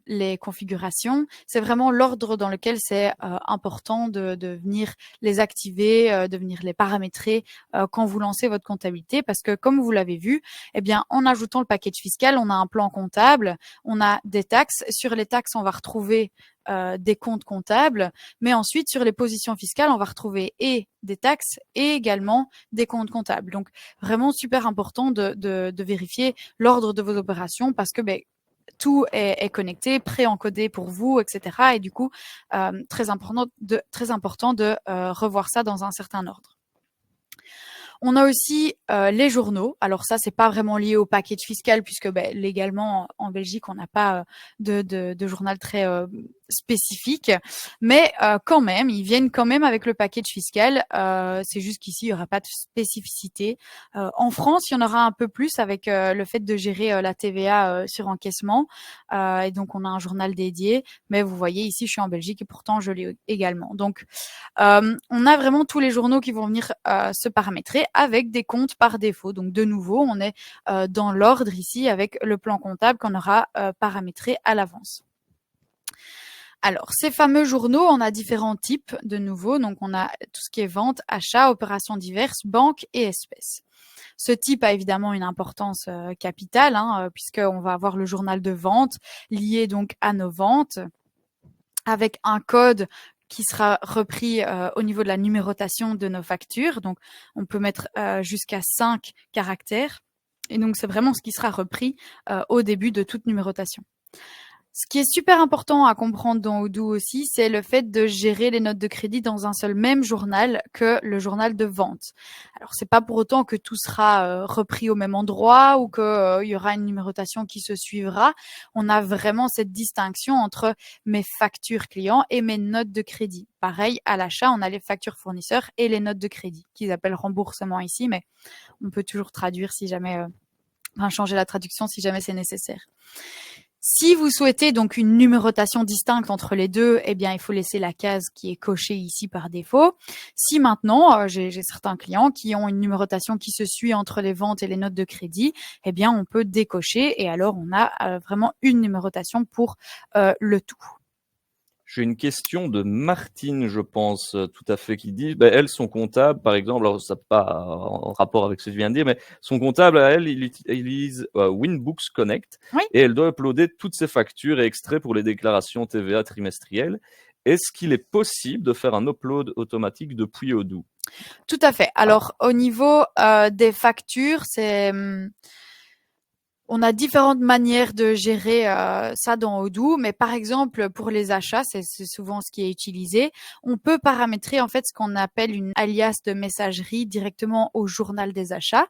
les configurations, c'est vraiment l'ordre dans lequel c'est important de venir les activer, de venir les paramétrer quand vous lancez votre comptabilité. Parce que, comme vous l'avez vu, eh bien, en ajoutant le package fiscal, on a un plan comptable, on a des taxes. Sur les taxes, on va retrouver des comptes comptables, mais ensuite sur les positions fiscales, on va retrouver et des taxes et également des comptes comptables. Donc vraiment super important de vérifier l'ordre de vos opérations parce que tout est connecté, pré-encodé pour vous, etc. Et du coup, très important de revoir ça dans un certain ordre. On a aussi les journaux. Alors ça, c'est pas vraiment lié au package fiscal puisque légalement en Belgique, on n'a pas de journal très spécifiques, mais quand même, ils viennent quand même avec le package fiscal. C'est juste qu'ici, il n'y aura pas de spécificité. En France, il y en aura un peu plus avec le fait de gérer la TVA sur encaissement. Et donc, on a un journal dédié. Mais vous voyez, ici, je suis en Belgique et pourtant, je l'ai également. Donc, on a vraiment tous les journaux qui vont venir se paramétrer avec des comptes par défaut. Donc, de nouveau, on est dans l'ordre ici avec le plan comptable qu'on aura paramétré à l'avance. Alors, ces fameux journaux, on a différents types de nouveau. Donc, on a tout ce qui est vente, achat, opérations diverses, banque et espèces. Ce type a évidemment une importance capitale, puisqu'on va avoir le journal de vente lié donc à nos ventes avec un code qui sera repris au niveau de la numérotation de nos factures. Donc, on peut mettre jusqu'à 5 caractères. Et donc, c'est vraiment ce qui sera repris au début de toute numérotation. Ce qui est super important à comprendre dans Odoo aussi, c'est le fait de gérer les notes de crédit dans un seul même journal que le journal de vente. Alors, c'est pas pour autant que tout sera repris au même endroit ou qu'il y aura une numérotation qui se suivra. On a vraiment cette distinction entre mes factures clients et mes notes de crédit. Pareil, à l'achat, on a les factures fournisseurs et les notes de crédit, qu'ils appellent remboursement ici, mais on peut toujours traduire si jamais, changer la traduction si jamais c'est nécessaire. Si vous souhaitez donc une numérotation distincte entre les deux, eh bien, il faut laisser la case qui est cochée ici par défaut. Si maintenant, j'ai certains clients qui ont une numérotation qui se suit entre les ventes et les notes de crédit, eh bien, on peut décocher et alors on a vraiment une numérotation pour le tout. J'ai une question de Martine, je pense, tout à fait, qui dit, elle, son comptable, par exemple, alors ça n'a pas en rapport avec ce que je viens de dire, mais son comptable, à elle, il utilise Winbooks Connect, Oui. Et elle doit uploader toutes ses factures et extraits pour les déclarations TVA trimestrielles. Est-ce qu'il est possible de faire un upload automatique depuis Odoo? Tout à fait. Alors, au niveau des factures, on a différentes manières de gérer ça dans Odoo, mais par exemple, pour les achats, c'est souvent ce qui est utilisé. On peut paramétrer en fait ce qu'on appelle une alias de messagerie directement au journal des achats.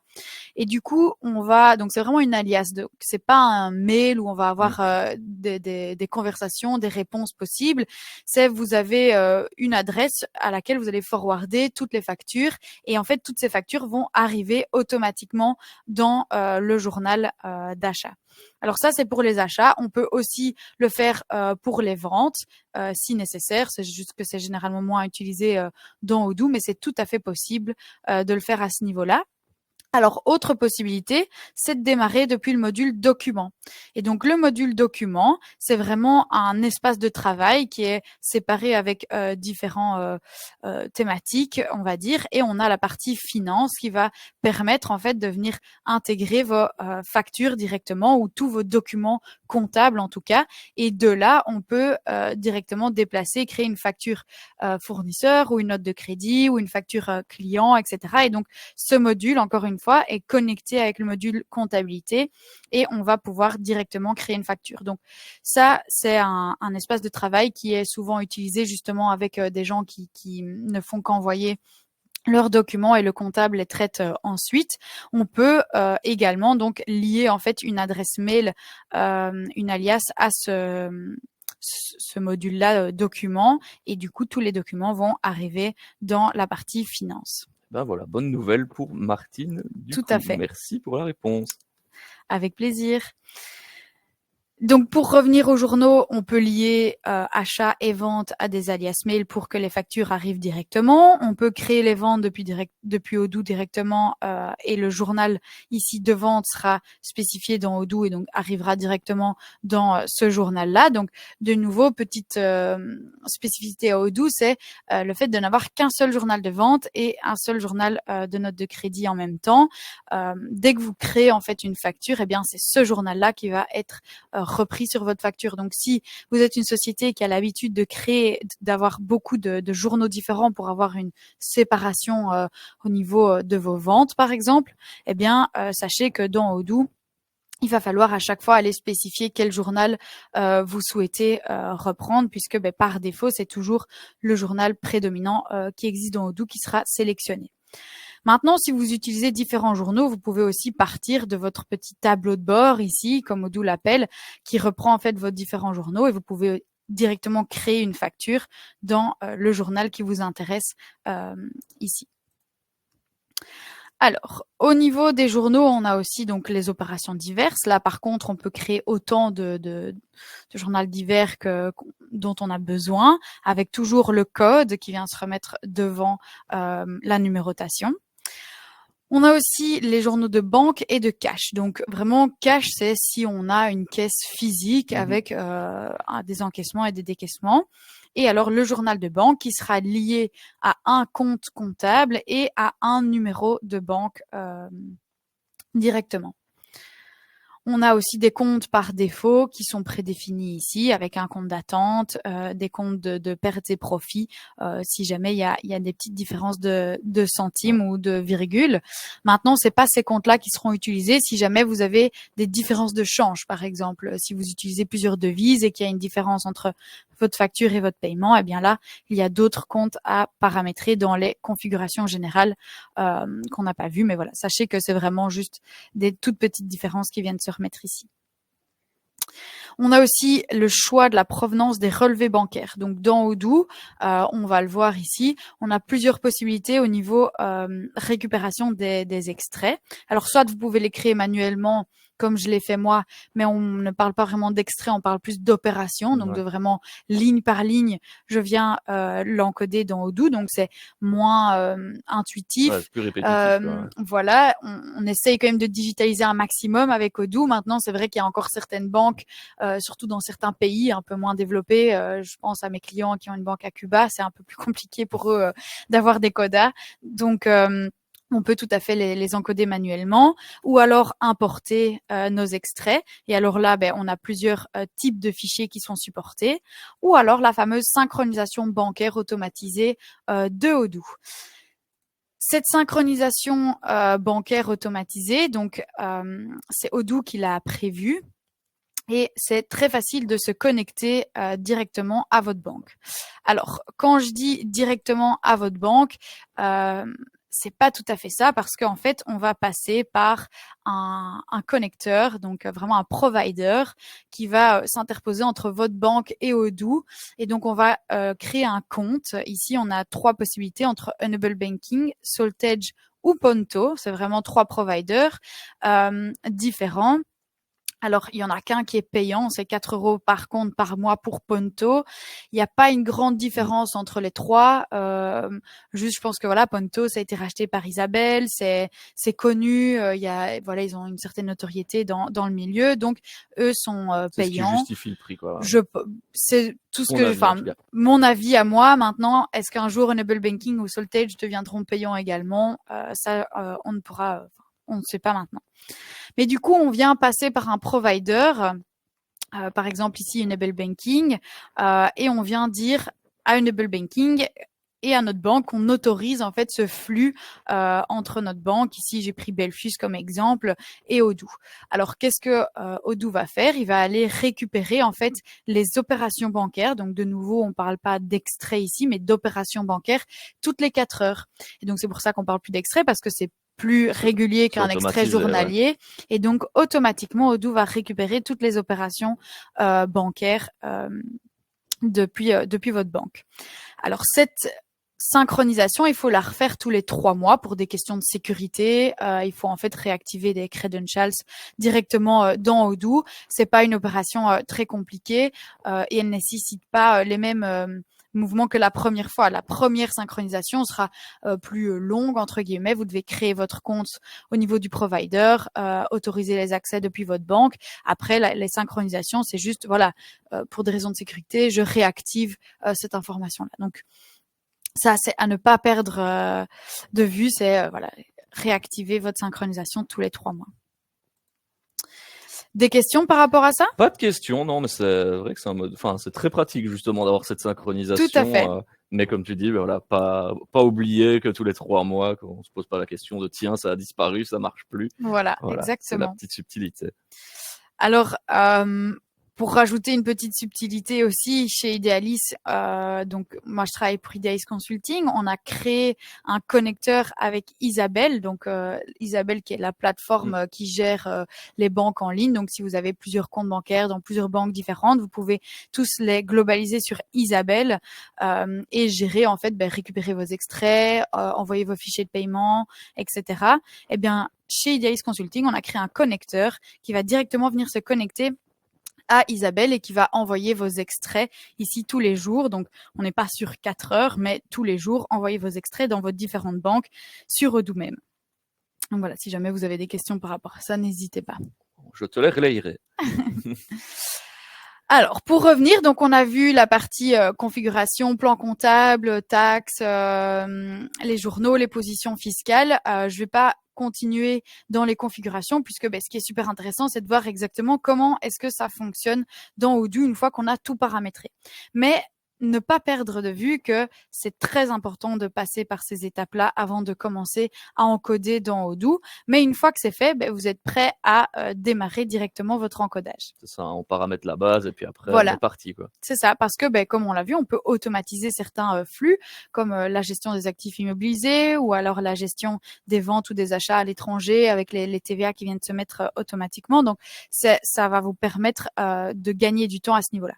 Et du coup, donc c'est vraiment une alias. Donc, c'est pas un mail où on va avoir des conversations, des réponses possibles. C'est vous avez une adresse à laquelle vous allez forwarder toutes les factures. Et en fait, toutes ces factures vont arriver automatiquement dans le journal d'achat. Alors ça, c'est pour les achats. On peut aussi le faire pour les ventes si nécessaire. C'est juste que c'est généralement moins utilisé dans Odoo, mais c'est tout à fait possible de le faire à ce niveau-là. Alors, autre possibilité, c'est de démarrer depuis le module document. Et donc, le module document, c'est vraiment un espace de travail qui est séparé avec différents thématiques, on va dire. Et on a la partie finance qui va permettre, en fait, de venir intégrer vos factures directement ou tous vos documents comptables, en tout cas. Et de là, on peut directement déplacer, créer une facture fournisseur ou une note de crédit ou une facture client, etc. Et donc, ce module, encore une fois, est connecté avec le module comptabilité et on va pouvoir directement créer une facture. Donc ça, c'est un espace de travail qui est souvent utilisé justement avec des gens qui ne font qu'envoyer leurs documents et le comptable les traite ensuite. On peut également donc lier en fait une adresse mail, une alias à ce module-là document et du coup tous les documents vont arriver dans la partie finance. Voilà, bonne nouvelle pour Martine. Tout à fait. Merci pour la réponse. Avec plaisir. Donc, pour revenir aux journaux, on peut lier achat et vente à des alias mail pour que les factures arrivent directement. On peut créer les ventes depuis Odoo directement et le journal ici de vente sera spécifié dans Odoo et donc arrivera directement dans ce journal-là. Donc, de nouveau, petite spécificité à Odoo, c'est le fait de n'avoir qu'un seul journal de vente et un seul journal de notes de crédit en même temps. Dès que vous créez en fait une facture, eh bien, c'est ce journal-là qui va être repris sur votre facture. Donc, si vous êtes une société qui a l'habitude de créer, d'avoir beaucoup de journaux différents pour avoir une séparation au niveau de vos ventes, par exemple, eh bien, sachez que dans Odoo, il va falloir à chaque fois aller spécifier quel journal vous souhaitez reprendre, puisque par défaut, c'est toujours le journal prédominant qui existe dans Odoo qui sera sélectionné. Maintenant, si vous utilisez différents journaux, vous pouvez aussi partir de votre petit tableau de bord ici, comme Odoo l'appelle, qui reprend en fait vos différents journaux et vous pouvez directement créer une facture dans le journal qui vous intéresse ici. Alors, au niveau des journaux, on a aussi donc les opérations diverses. Là, par contre, on peut créer autant de journaux divers dont on a besoin, avec toujours le code qui vient se remettre devant la numérotation. On a aussi les journaux de banque et de cash. Donc vraiment, cash, c'est si on a une caisse physique avec des encaissements et des décaissements. Et alors le journal de banque qui sera lié à un compte comptable et à un numéro de banque directement. On a aussi des comptes par défaut qui sont prédéfinis ici avec un compte d'attente, des comptes de pertes et profits si jamais il y a des petites différences de centimes ou de virgules. Maintenant, c'est pas ces comptes-là qui seront utilisés si jamais vous avez des différences de change, par exemple. Si vous utilisez plusieurs devises et qu'il y a une différence entre votre facture et votre paiement, eh bien là, il y a d'autres comptes à paramétrer dans les configurations générales qu'on n'a pas vues. Mais voilà, sachez que c'est vraiment juste des toutes petites différences qui viennent se remettre ici. On a aussi le choix de la provenance des relevés bancaires. Donc dans Odoo, on va le voir ici, on a plusieurs possibilités au niveau récupération des extraits. Alors soit vous pouvez les créer manuellement comme je l'ai fait moi, mais on ne parle pas vraiment d'extrait, on parle plus d'opération, donc de vraiment ligne par ligne, je viens l'encoder dans Odoo, donc c'est moins intuitif. Plus répétitif. Voilà, on essaye quand même de digitaliser un maximum avec Odoo. Maintenant, c'est vrai qu'il y a encore certaines banques, surtout dans certains pays un peu moins développés. Je pense à mes clients qui ont une banque à Cuba, c'est un peu plus compliqué pour eux d'avoir des codas. Donc on peut tout à fait les encoder manuellement ou alors importer nos extraits. Et alors là, on a plusieurs types de fichiers qui sont supportés. Ou alors la fameuse synchronisation bancaire automatisée de Odoo. Cette synchronisation bancaire automatisée, donc c'est Odoo qui l'a prévue. Et c'est très facile de se connecter directement à votre banque. Alors, quand je dis directement à votre banque, c'est pas tout à fait ça parce qu'en fait, on va passer par un connecteur, donc vraiment un provider qui va s'interposer entre votre banque et Odoo. Et donc, on va créer un compte. Ici, on a 3 possibilités entre Enable Banking, Saltage ou Ponto. C'est vraiment 3 providers différents. Alors, il y en a qu'un qui est payant, c'est 4 € par compte par mois pour Ponto. Il n'y a pas une grande différence entre les 3. Juste, je pense que voilà, Ponto, ça a été racheté par Isabelle, c'est connu. Ils ont une certaine notoriété dans le milieu, donc eux sont payants. C'est ce qui justifie le prix, quoi. C'est tout ce que, mon avis à moi. Maintenant, est-ce qu'un jour Enable Banking ou Saltage deviendront payants également? Ça, on ne sait pas maintenant. Mais du coup, on vient passer par un provider, par exemple ici Enable Banking, et on vient dire à Enable Banking et à notre banque, on autorise en fait ce flux entre notre banque. Ici, j'ai pris Belfius comme exemple et Odoo. Alors, qu'est-ce que Odoo va faire? Il va aller récupérer en fait les opérations bancaires. Donc, de nouveau, on ne parle pas d'extrait ici, mais d'opérations bancaires toutes les 4 heures. Et donc, c'est pour ça qu'on parle plus d'extrait parce que c'est plus régulier qu'un extrait journalier. Ouais. Et donc, automatiquement, Odoo va récupérer toutes les opérations bancaires depuis votre banque. Alors, cette synchronisation, il faut la refaire tous les 3 mois pour des questions de sécurité. Il faut en fait réactiver des credentials directement dans Odoo. C'est pas une opération très compliquée et elle nécessite pas les mêmes mouvement que la première fois. La première synchronisation sera plus longue, entre guillemets. Vous devez créer votre compte au niveau du provider, autoriser les accès depuis votre banque. Après, les synchronisations, c'est juste, voilà, pour des raisons de sécurité, je réactive cette information-là. Donc, ça, c'est à ne pas perdre de vue, c'est voilà, réactiver votre synchronisation tous les 3 mois. Des questions par rapport à ça? Pas de questions, non, mais c'est vrai que c'est un mode, enfin, c'est très pratique justement d'avoir cette synchronisation. Tout à fait. Mais comme tu dis, voilà, pas oublier que tous les 3 mois, qu'on se pose pas la question de tiens, ça a disparu, ça marche plus. Voilà, exactement. C'est la petite subtilité. Alors, Pour rajouter une petite subtilité aussi, chez Idealis, donc moi je travaille pour Idealis Consulting, on a créé un connecteur avec Isabelle, donc Isabelle qui est la plateforme qui gère les banques en ligne. Donc si vous avez plusieurs comptes bancaires dans plusieurs banques différentes, vous pouvez tous les globaliser sur Isabelle et gérer en fait, récupérer vos extraits, envoyer vos fichiers de paiement, etc. Eh bien, chez Idealis Consulting, on a créé un connecteur qui va directement venir se connecter à Isabelle et qui va envoyer vos extraits ici tous les jours. Donc, on n'est pas sur 4 heures, mais tous les jours, envoyez vos extraits dans vos différentes banques sur Odoo même. Donc voilà, si jamais vous avez des questions par rapport à ça, n'hésitez pas. Je te les relayerai. Alors, pour revenir, donc on a vu la partie configuration, plan comptable, taxes, les journaux, les positions fiscales. Je vais pas continuer dans les configurations puisque ce qui est super intéressant, c'est de voir exactement comment est-ce que ça fonctionne dans Odoo une fois qu'on a tout paramétré. Mais ne pas perdre de vue que c'est très important de passer par ces étapes-là avant de commencer à encoder dans Odoo. Mais une fois que c'est fait, vous êtes prêt à démarrer directement votre encodage. C'est ça, on paramètre la base et puis après, voilà. on est parti, quoi. C'est ça, parce que comme on l'a vu, on peut automatiser certains flux, comme la gestion des actifs immobilisés ou alors la gestion des ventes ou des achats à l'étranger avec les TVA qui viennent se mettre automatiquement. Donc, ça va vous permettre de gagner du temps à ce niveau-là.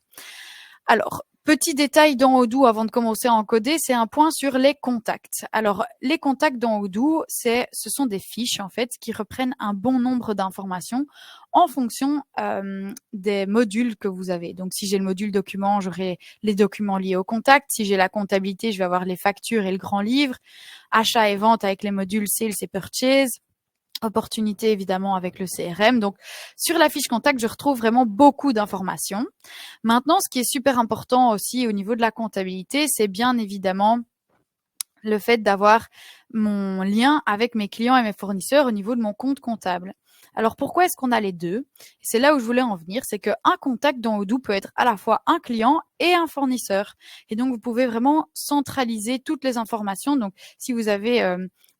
Alors, petit détail dans Odoo avant de commencer à encoder, c'est un point sur les contacts. Alors, les contacts dans Odoo, ce sont des fiches en fait qui reprennent un bon nombre d'informations en fonction des modules que vous avez. Donc, si j'ai le module document, j'aurai les documents liés au contact. Si j'ai la comptabilité, je vais avoir les factures et le grand livre. Achat et vente avec les modules sales et purchase. Opportunité évidemment avec le CRM. Donc sur la fiche contact, je retrouve vraiment beaucoup d'informations. Maintenant, ce qui est super important aussi au niveau de la comptabilité, c'est bien évidemment le fait d'avoir mon lien avec mes clients et mes fournisseurs au niveau de mon compte comptable. Alors pourquoi est-ce qu'on a les deux? C'est là où je voulais en venir, c'est qu'un contact dans Odoo peut être à la fois un client et un fournisseur. Et donc vous pouvez vraiment centraliser toutes les informations. Donc si vous avez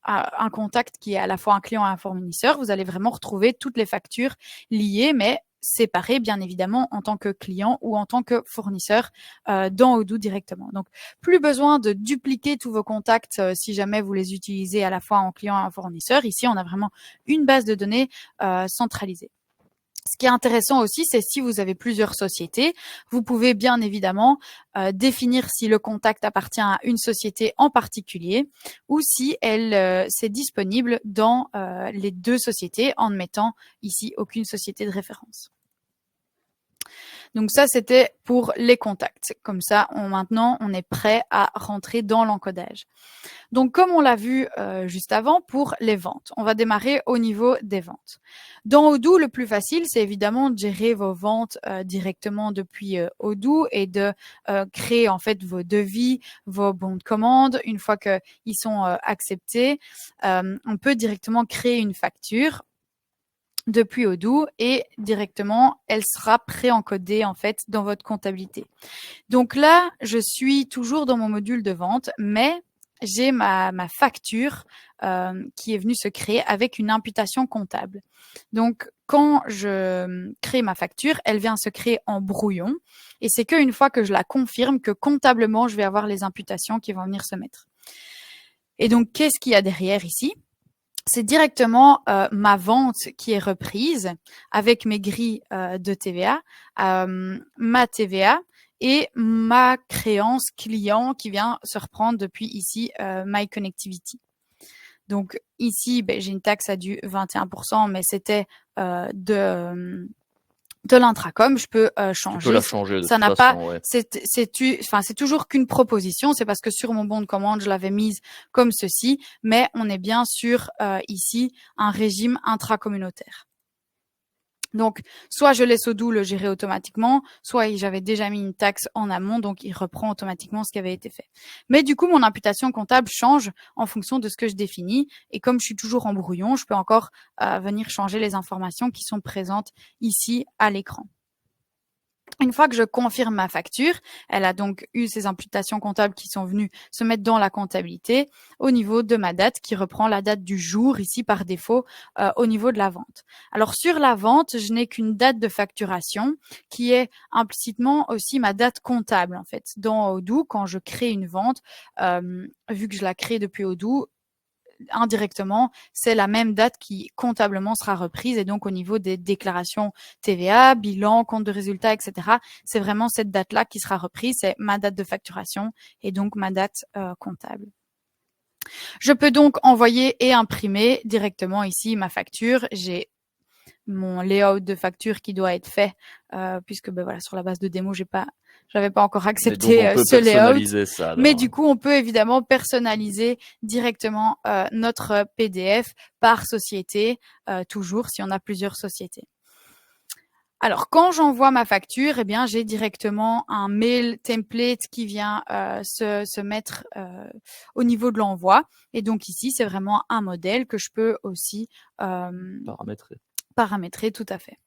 un contact qui est à la fois un client et un fournisseur, vous allez vraiment retrouver toutes les factures liées, mais séparées bien évidemment en tant que client ou en tant que fournisseur dans Odoo directement. Donc, plus besoin de dupliquer tous vos contacts si jamais vous les utilisez à la fois en client et en fournisseur. Ici, on a vraiment une base de données centralisée. Ce qui est intéressant aussi, c'est si vous avez plusieurs sociétés, vous pouvez bien évidemment définir si le contact appartient à une société en particulier ou si c'est disponible dans les deux sociétés en ne mettant ici aucune société de référence. Donc ça, c'était pour les contacts. Comme ça, maintenant, on est prêt à rentrer dans l'encodage. Donc, comme on l'a vu juste avant, pour les ventes, on va démarrer au niveau des ventes. Dans Odoo, le plus facile, c'est évidemment de gérer vos ventes directement depuis Odoo et de créer en fait vos devis, vos bons de commande. Une fois qu'ils sont acceptés, on peut directement créer une facture depuis Odoo et directement, elle sera pré-encodée en fait dans votre comptabilité. Donc là, je suis toujours dans mon module de vente, mais j'ai ma facture qui est venue se créer avec une imputation comptable. Donc, quand je crée ma facture, elle vient se créer en brouillon et c'est qu'une fois que je la confirme que comptablement, je vais avoir les imputations qui vont venir se mettre. Et donc, qu'est-ce qu'il y a derrière ici ? C'est directement ma vente qui est reprise avec mes grilles de TVA, ma TVA et ma créance client qui vient se reprendre depuis ici My Connectivity. Donc ici, j'ai une taxe à du 21%, mais c'était de l'intracom, je peux changer. Tu peux la changer de ça toute n'a façon, pas, ouais. c'est toujours qu'une proposition. C'est parce que sur mon bon de commande, je l'avais mise comme ceci, mais on est bien sur ici un régime intracommunautaire. Donc, soit je laisse Odoo le gérer automatiquement, soit j'avais déjà mis une taxe en amont, donc il reprend automatiquement ce qui avait été fait. Mais du coup, mon imputation comptable change en fonction de ce que je définis. Et comme je suis toujours en brouillon, je peux encore venir changer les informations qui sont présentes ici à l'écran. Une fois que je confirme ma facture, elle a donc eu ces imputations comptables qui sont venues se mettre dans la comptabilité au niveau de ma date qui reprend la date du jour ici par défaut au niveau de la vente. Alors sur la vente, je n'ai qu'une date de facturation qui est implicitement aussi ma date comptable en fait. Dans Odoo, quand je crée une vente, vu que je la crée depuis Odoo, indirectement, c'est la même date qui comptablement sera reprise et donc au niveau des déclarations TVA, bilan, compte de résultats, etc., c'est vraiment cette date-là qui sera reprise, c'est ma date de facturation et donc ma date comptable. Je peux donc envoyer et imprimer directement ici ma facture. J'ai mon layout de facture qui doit être fait puisque voilà, sur la base de démo, j'avais pas encore accepté donc on peut ce layout. personnaliser ça. Alors, Mais du coup, on peut évidemment personnaliser directement notre PDF par société, toujours si on a plusieurs sociétés. Alors, quand j'envoie ma facture, eh bien, j'ai directement un mail template qui vient se mettre au niveau de l'envoi. Et donc ici, c'est vraiment un modèle que je peux aussi paramétrer, tout à fait.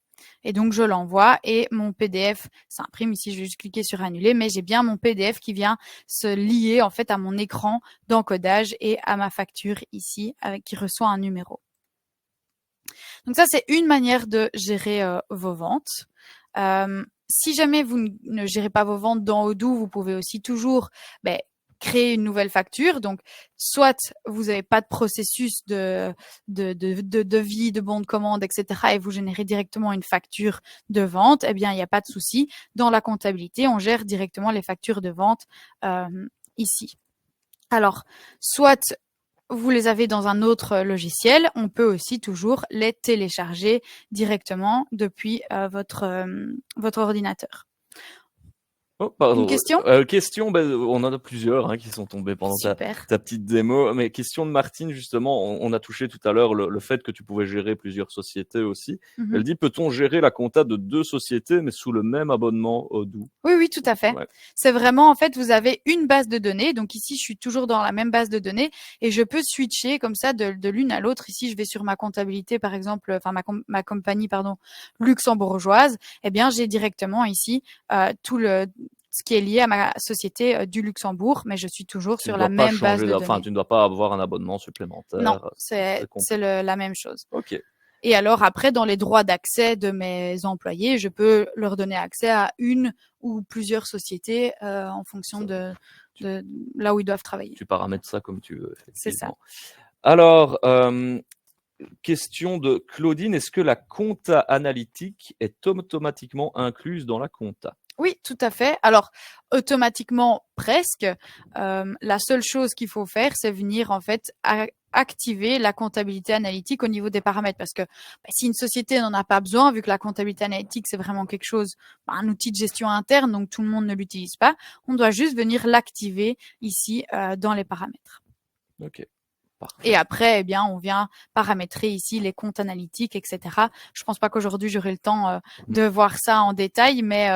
Et donc, je l'envoie et mon PDF s'imprime. Ici, je vais juste cliquer sur annuler, mais j'ai bien mon PDF qui vient se lier en fait à mon écran d'encodage et à ma facture ici qui reçoit un numéro. Donc ça, c'est une manière de gérer vos ventes. Si jamais vous ne gérez pas vos ventes dans Odoo, vous pouvez aussi toujours créer une nouvelle facture. Donc, soit vous n'avez pas de processus de devis, de bon de commande, etc. et vous générez directement une facture de vente, eh bien, il n'y a pas de souci. Dans la comptabilité, on gère directement les factures de vente ici. Alors, soit vous les avez dans un autre logiciel, on peut aussi toujours les télécharger directement depuis votre ordinateur. Oh, pardon. Une question Question, on en a plusieurs qui sont tombés pendant ta petite démo. Mais question de Martine, justement, on a touché tout à l'heure le fait que tu pouvais gérer plusieurs sociétés aussi. Elle dit, peut-on gérer la compta de 2 sociétés, mais sous le même abonnement Odoo? Oui, tout à fait. Ouais. C'est vraiment, en fait, vous avez une base de données. Donc ici, je suis toujours dans la même base de données et je peux switcher comme ça de l'une à l'autre. Ici, je vais sur ma comptabilité, par exemple, enfin ma compagnie, luxembourgeoise. Eh bien, j'ai directement ici tout ce qui est lié à ma société du Luxembourg, mais je suis toujours sur la même base de données. Enfin, tu ne dois pas avoir un abonnement supplémentaire. Non, c'est la même chose. Ok. Et alors après, dans les droits d'accès de mes employés, je peux leur donner accès à une ou plusieurs sociétés en fonction de là où ils doivent travailler. Tu paramètres ça comme tu veux, effectivement. C'est ça. Alors, question de Claudine, est-ce que la compta analytique est automatiquement incluse dans la compta? Oui, tout à fait. Alors, automatiquement, presque. La seule chose qu'il faut faire, c'est venir en fait activer la comptabilité analytique au niveau des paramètres. Parce que si une société n'en a pas besoin, vu que la comptabilité analytique, c'est vraiment quelque chose, un outil de gestion interne, donc tout le monde ne l'utilise pas, on doit juste venir l'activer ici dans les paramètres. Ok. Parfait. Et après, eh bien, on vient paramétrer ici les comptes analytiques, etc. Je pense pas qu'aujourd'hui j'aurai le temps de voir ça en détail, mais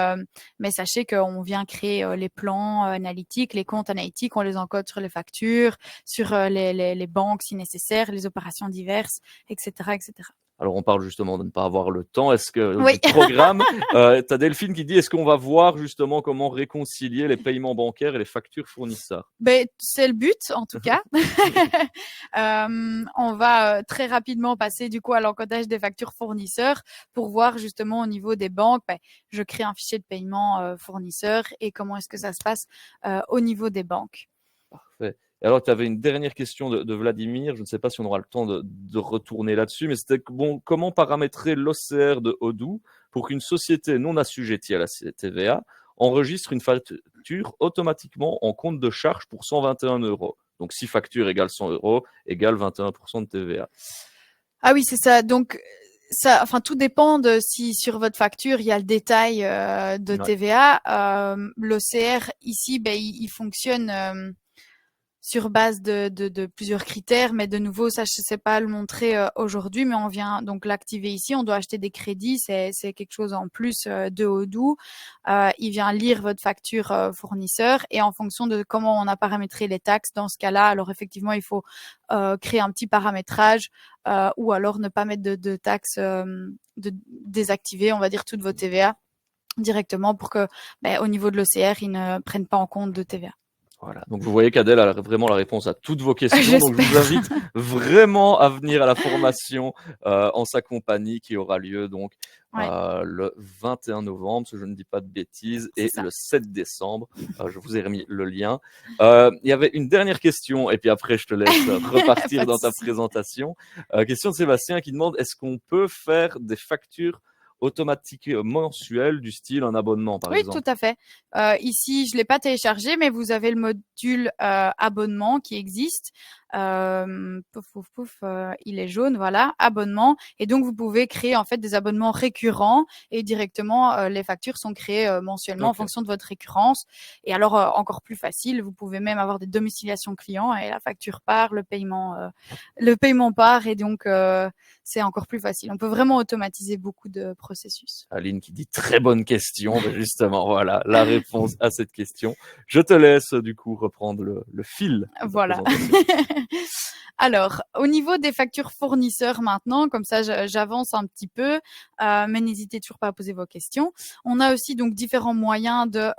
sachez qu'on vient créer les plans analytiques, les comptes analytiques, on les encode sur les factures, sur les banques si nécessaire, les opérations diverses, etc., etc. Alors, on parle justement de ne pas avoir le temps. Est-ce que du programme, tu as Delphine qui dit, est-ce qu'on va voir justement comment réconcilier les paiements bancaires et les factures fournisseurs? C'est le but, en tout cas. On va très rapidement passer du coup à l'encodage des factures fournisseurs pour voir justement au niveau des banques. Je crée un fichier de paiement fournisseur et comment est-ce que ça se passe au niveau des banques. Parfait. Et alors, tu avais une dernière question de Vladimir. Je ne sais pas si on aura le temps de retourner là-dessus, mais c'était comment paramétrer l'OCR de Odoo pour qu'une société non assujettie à la TVA enregistre une facture automatiquement en compte de charge pour 121 €. Donc, si facture égale 100 € égale 21% de TVA. Ah oui, c'est ça. Donc, tout dépend de si sur votre facture il y a le détail de TVA. L'OCR ici, il fonctionne sur base de plusieurs critères, mais de nouveau, ça, je sais pas le montrer aujourd'hui, mais on vient donc l'activer ici. On doit acheter des crédits, c'est quelque chose en plus de Odoo. Il vient lire votre facture fournisseur et en fonction de comment on a paramétré les taxes, dans ce cas-là, alors effectivement, il faut créer un petit paramétrage ou alors ne pas mettre de taxes, désactiver, on va dire, toute vos TVA. directement pour que, au niveau de l'OCR, ils ne prennent pas en compte de TVA. Voilà, donc vous voyez qu'Adèle a vraiment la réponse à toutes vos questions. Donc je vous J'espère. invite vraiment à venir à la formation en sa compagnie qui aura lieu donc Ouais, le 21 novembre, si je ne dis pas de bêtises, c'est et ça. le 7 décembre. Je vous ai remis le lien. Il y avait une dernière question, et puis après je te laisse repartir Pas de dans ta souci. présentation. Question de Sébastien qui demande, est-ce qu'on peut faire des factures automatiques mensuelles du style un abonnement, par Oui, tout exemple? à fait. Ici, je l'ai pas téléchargé, mais vous avez le module abonnement qui existe. Pouf, pouf, pouf, il est jaune, voilà, abonnement. Et donc, vous pouvez créer en fait des abonnements récurrents et directement, les factures sont créées mensuellement en Ok. fonction de votre récurrence. Et alors, encore plus facile, vous pouvez même avoir des domiciliations clients et la facture part, le paiement part et donc c'est encore plus facile. On peut vraiment automatiser beaucoup de processus. Aline qui dit très bonne question. Ben justement, voilà la réponse à cette question. Je te laisse du coup reprendre le fil de ta Voilà. présentation. Alors, au niveau des factures fournisseurs maintenant, comme ça j'avance un petit peu, mais n'hésitez toujours pas à poser vos questions. On a aussi donc différents moyens de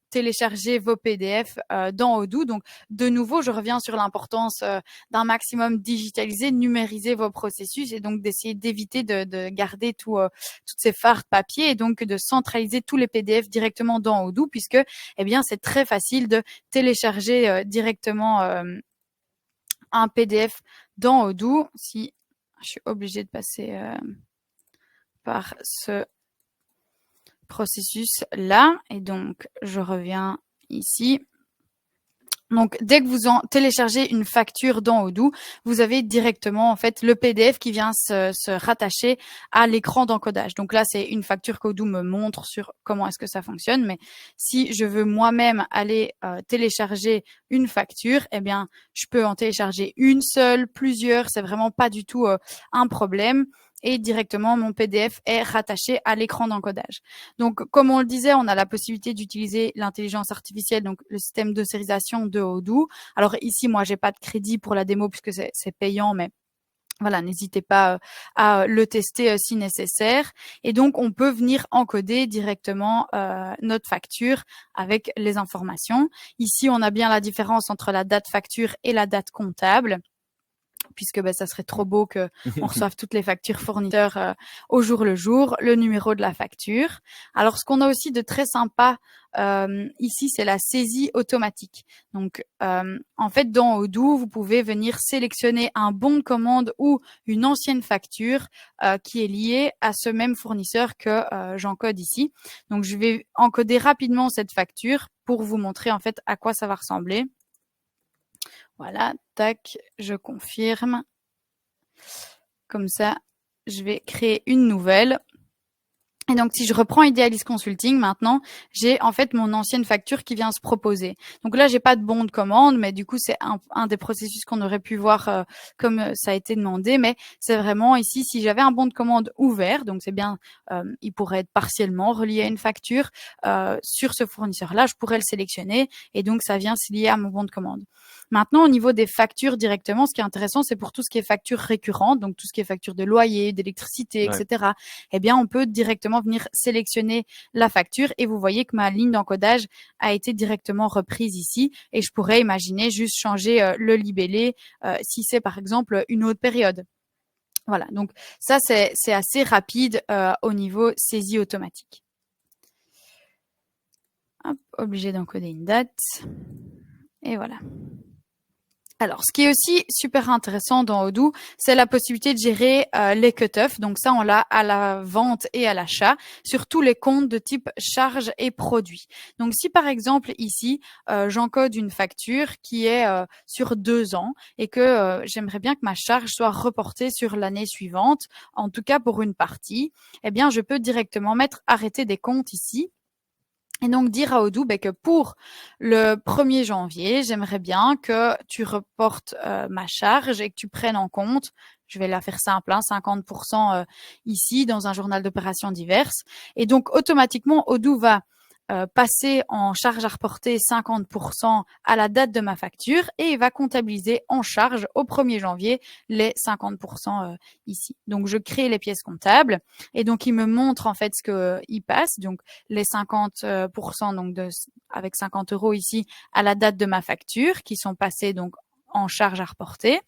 télécharger vos PDF dans Odoo. Donc, de nouveau, je reviens sur l'importance d'un maximum digitaliser, numériser vos processus et donc d'essayer d'éviter de garder toutes ces fardes papier et donc de centraliser tous les PDF directement dans Odoo puisque, eh bien, c'est très facile de télécharger directement un PDF dans Odoo. Si je suis obligée de passer par ce processus-là. Et donc, je reviens ici. Donc, dès que vous en téléchargez une facture dans Odoo, vous avez directement en fait le PDF qui vient se rattacher à l'écran d'encodage. Donc là, c'est une facture qu'Odoo me montre sur comment est-ce que ça fonctionne. Mais si je veux moi-même aller télécharger une facture, eh bien, je peux en télécharger une seule, plusieurs. C'est vraiment pas du tout un problème. Et directement, mon PDF est rattaché à l'écran d'encodage. Donc, comme on le disait, on a la possibilité d'utiliser l'intelligence artificielle, donc le système de sérisation de Odoo. Alors ici, moi, j'ai pas de crédit pour la démo puisque c'est payant, mais voilà, n'hésitez pas à le tester si nécessaire. Et donc, on peut venir encoder directement notre facture avec les informations. Ici, on a bien la différence entre la date facture et la date comptable puisque ça serait trop beau que on reçoive toutes les factures fournisseurs au jour le jour, le numéro de la facture. Alors, ce qu'on a aussi de très sympa ici, c'est la saisie automatique. Donc, en fait, dans Odoo, vous pouvez venir sélectionner un bon de commande ou une ancienne facture qui est liée à ce même fournisseur que j'encode ici. Donc, je vais encoder rapidement cette facture pour vous montrer en fait à quoi ça va ressembler. Voilà, tac, je confirme. Comme ça, je vais créer une nouvelle. Et donc, si je reprends Idealis Consulting, maintenant, j'ai en fait mon ancienne facture qui vient se proposer. Donc là, j'ai pas de bon de commande, mais du coup, c'est un des processus qu'on aurait pu voir comme ça a été demandé. Mais c'est vraiment ici, si j'avais un bon de commande ouvert, donc c'est bien, il pourrait être partiellement relié à une facture sur ce fournisseur-là, je pourrais le sélectionner et donc ça vient se lier à mon bon de commande. Maintenant, au niveau des factures directement, ce qui est intéressant, c'est pour tout ce qui est facture récurrente, donc tout ce qui est facture de loyer, d'électricité, Ouais. etc. Eh bien, on peut directement venir sélectionner la facture et vous voyez que ma ligne d'encodage a été directement reprise ici et je pourrais imaginer juste changer le libellé si c'est par exemple une autre période. Voilà, donc ça c'est assez rapide au niveau saisie automatique. Hop, obligé d'encoder une date et voilà. Alors, ce qui est aussi super intéressant dans Odoo, c'est la possibilité de gérer les cut-offs. Donc ça, on l'a à la vente et à l'achat sur tous les comptes de type charges et produits. Donc si par exemple ici, j'encode une facture qui est sur 2 ans et que j'aimerais bien que ma charge soit reportée sur l'année suivante, en tout cas pour une partie, eh bien je peux directement mettre arrêter des comptes ici. Et donc dire à Odoo que pour le 1er janvier, j'aimerais bien que tu reportes ma charge et que tu prennes en compte, je vais la faire simple, 50% ici dans un journal d'opérations diverses. Et donc automatiquement, Odoo va passer en charge à reporter 50% à la date de ma facture et il va comptabiliser en charge au 1er janvier les 50% ici. Donc, je crée les pièces comptables et donc, il me montre en fait ce qu'il passe. Donc, les 50% donc avec 50 € ici à la date de ma facture qui sont passés donc en charge à reporter.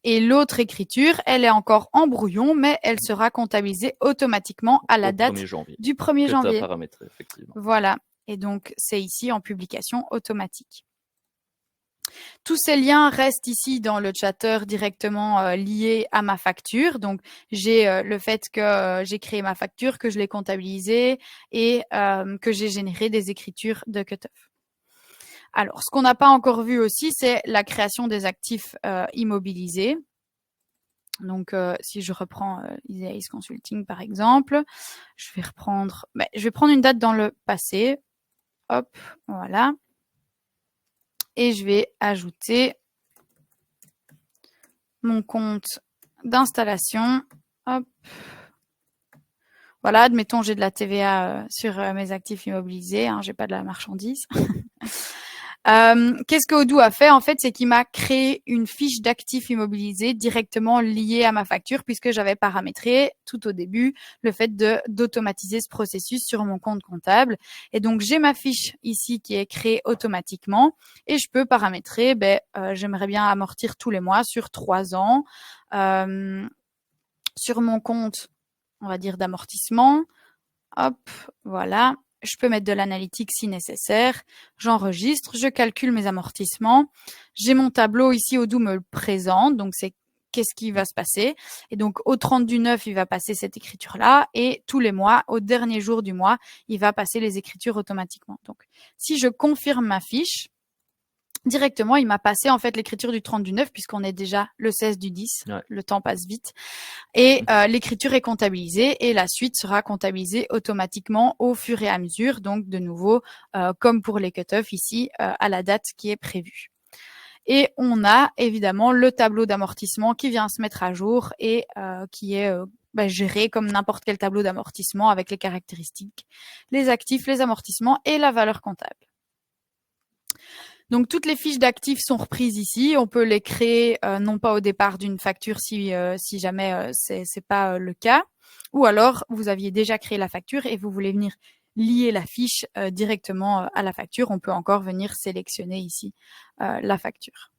Et l'autre écriture, elle est encore en brouillon, mais elle sera comptabilisée automatiquement à la date du 1er janvier. Que tu as paramétré, effectivement. Voilà. Et donc, c'est ici en publication automatique. Tous ces liens restent ici dans le chatter directement liés à ma facture. Donc, j'ai le fait que j'ai créé ma facture, que je l'ai comptabilisée et que j'ai généré des écritures de cut-off. Alors, ce qu'on n'a pas encore vu aussi, c'est la création des actifs immobilisés. Donc, si je reprends Easy Ace Consulting, par exemple, je vais prendre une date dans le passé. Hop, voilà. Et je vais ajouter mon compte d'installation. Hop. Voilà, admettons, j'ai de la TVA sur mes actifs immobilisés. J'ai pas de la marchandise. Qu'est-ce que Odoo a fait? En fait, c'est qu'il m'a créé une fiche d'actifs immobilisés directement liée à ma facture puisque j'avais paramétré tout au début le fait d'automatiser ce processus sur mon compte comptable. Et donc, j'ai ma fiche ici qui est créée automatiquement et je peux paramétrer, j'aimerais bien amortir tous les mois sur 3 ans sur mon compte, on va dire, d'amortissement. Hop, voilà. Je peux mettre de l'analytique si nécessaire. J'enregistre, je calcule mes amortissements. J'ai mon tableau ici, Odoo me le présente. Donc, c'est qu'est-ce qui va se passer. Et donc, au 30 du 9, il va passer cette écriture-là. Et tous les mois, au dernier jour du mois, il va passer les écritures automatiquement. Donc, si je confirme ma fiche, directement, il m'a passé en fait l'écriture du 30 du 9 puisqu'on est déjà le 16 du 10. Ouais. Le temps passe vite. Et l'écriture est comptabilisée et la suite sera comptabilisée automatiquement au fur et à mesure. Donc, de nouveau, comme pour les cut-off ici, à la date qui est prévue. Et on a évidemment le tableau d'amortissement qui vient se mettre à jour et qui est géré comme n'importe quel tableau d'amortissement avec les caractéristiques, les actifs, les amortissements et la valeur comptable. Donc, toutes les fiches d'actifs sont reprises ici. On peut les créer non pas au départ d'une facture si jamais c'est pas le cas. Ou alors, vous aviez déjà créé la facture et vous voulez venir lier la fiche directement à la facture. On peut encore venir sélectionner ici la facture.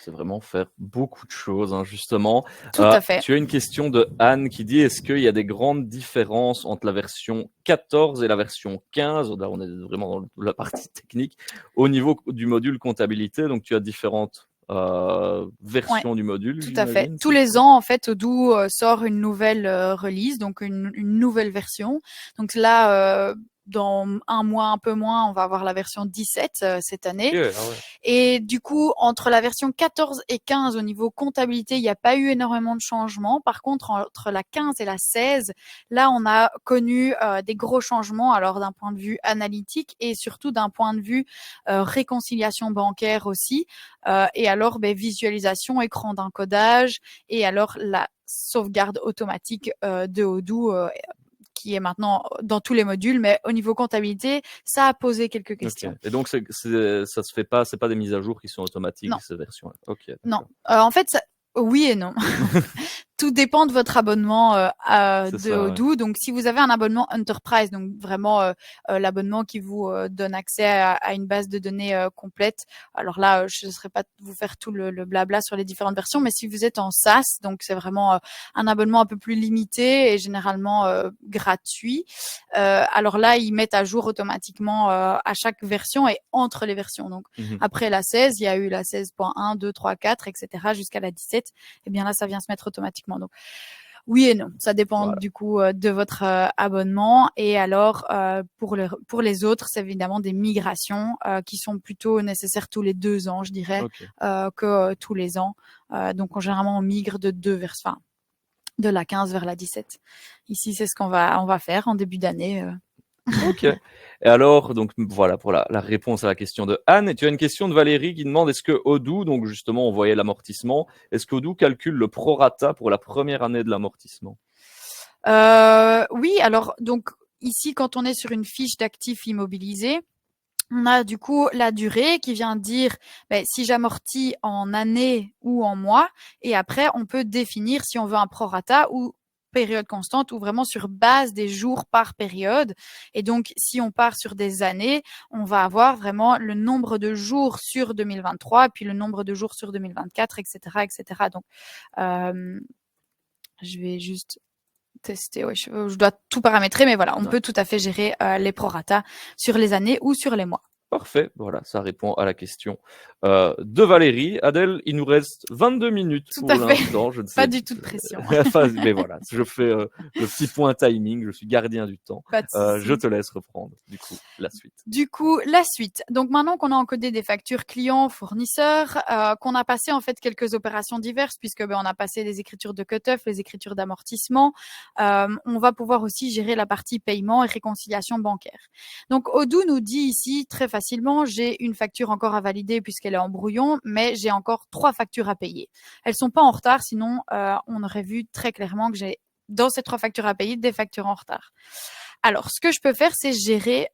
C'est vraiment faire beaucoup de choses, justement. Tout à fait. Tu as une question de Anne qui dit, est-ce qu'il y a des grandes différences entre la version 14 et la version 15? Là, on est vraiment dans la partie technique. Au niveau du module comptabilité, donc tu as différentes versions du module. Tout à fait. Tous les ans, en fait, Odoo sort une nouvelle release, donc une nouvelle version. Donc là, dans un mois, un peu moins, on va avoir la version 17 cette année. Ouais. Et du coup, entre la version 14 et 15, au niveau comptabilité, il n'y a pas eu énormément de changements. Par contre, entre la 15 et la 16, là, on a connu des gros changements, alors d'un point de vue analytique et surtout d'un point de vue réconciliation bancaire aussi. Et alors, visualisation, écran d'encodage et alors la sauvegarde automatique de Odoo qui est maintenant dans tous les modules, mais au niveau comptabilité, ça a posé quelques questions. Okay. Et donc, ça se fait pas, c'est pas des mises à jour qui sont automatiques, ces versions-là. Okay, non. En fait, oui et non. Tout dépend de votre abonnement de Odoo. Ouais. Donc, si vous avez un abonnement Enterprise, donc vraiment l'abonnement qui vous donne accès à une base de données complète, alors là, je ne saurais pas vous faire tout le blabla sur les différentes versions, mais si vous êtes en SaaS, donc c'est vraiment un abonnement un peu plus limité et généralement gratuit, alors là, ils mettent à jour automatiquement à chaque version et entre les versions. Donc, après la 16, il y a eu la 16.1, 2, 3, 4, etc. jusqu'à la 17. Et bien là, ça vient se mettre automatiquement. Donc, oui et non. Ça dépend du coup de votre abonnement. Et alors, pour les autres, c'est évidemment des migrations qui sont plutôt nécessaires tous les 2 ans, je dirais, que tous les ans. Donc, généralement, on migre de 2 versions, enfin, de la 15 vers la 17. Ici, c'est ce qu'on va faire en début d'année. Ok. Et alors, donc voilà pour la réponse à la question de Anne. Et tu as une question de Valérie qui demande, est-ce que Odoo, donc justement on voyait l'amortissement, est-ce qu'Odoo calcule le prorata pour la première année de l'amortissement? Oui, alors donc ici, quand on est sur une fiche d'actifs immobilisés, on a du coup la durée qui vient dire si j'amortis en années ou en mois, et après on peut définir si on veut un prorata ou période constante ou vraiment sur base des jours par période. Et donc si on part sur des années, on va avoir vraiment le nombre de jours sur 2023 puis le nombre de jours sur 2024, etc., etc. Donc je vais juste tester. Ouais, je dois tout paramétrer, mais voilà, on peut tout à fait gérer les proratas sur les années ou sur les mois. Parfait, voilà, ça répond à la question de Valérie. Adèle, il nous reste 22 minutes Tout pour à fait. l'instant. Je ne sais Pas du tout de pression. mais voilà, je fais le petit point timing, je suis gardien du temps. Pas de souci. Je te laisse reprendre, du coup, la suite. Du coup, la suite. Donc maintenant qu'on a encodé des factures clients, fournisseurs, qu'on a passé en fait quelques opérations diverses, puisque on a passé les écritures de cut-off, les écritures d'amortissement, on va pouvoir aussi gérer la partie paiement et réconciliation bancaire. Donc Odoo nous dit ici très facilement, j'ai une facture encore à valider puisqu'elle est en brouillon, mais j'ai encore 3 factures à payer. Elles sont pas en retard, sinon on aurait vu très clairement que j'ai dans ces 3 factures à payer des factures en retard. Alors, ce que je peux faire, c'est gérer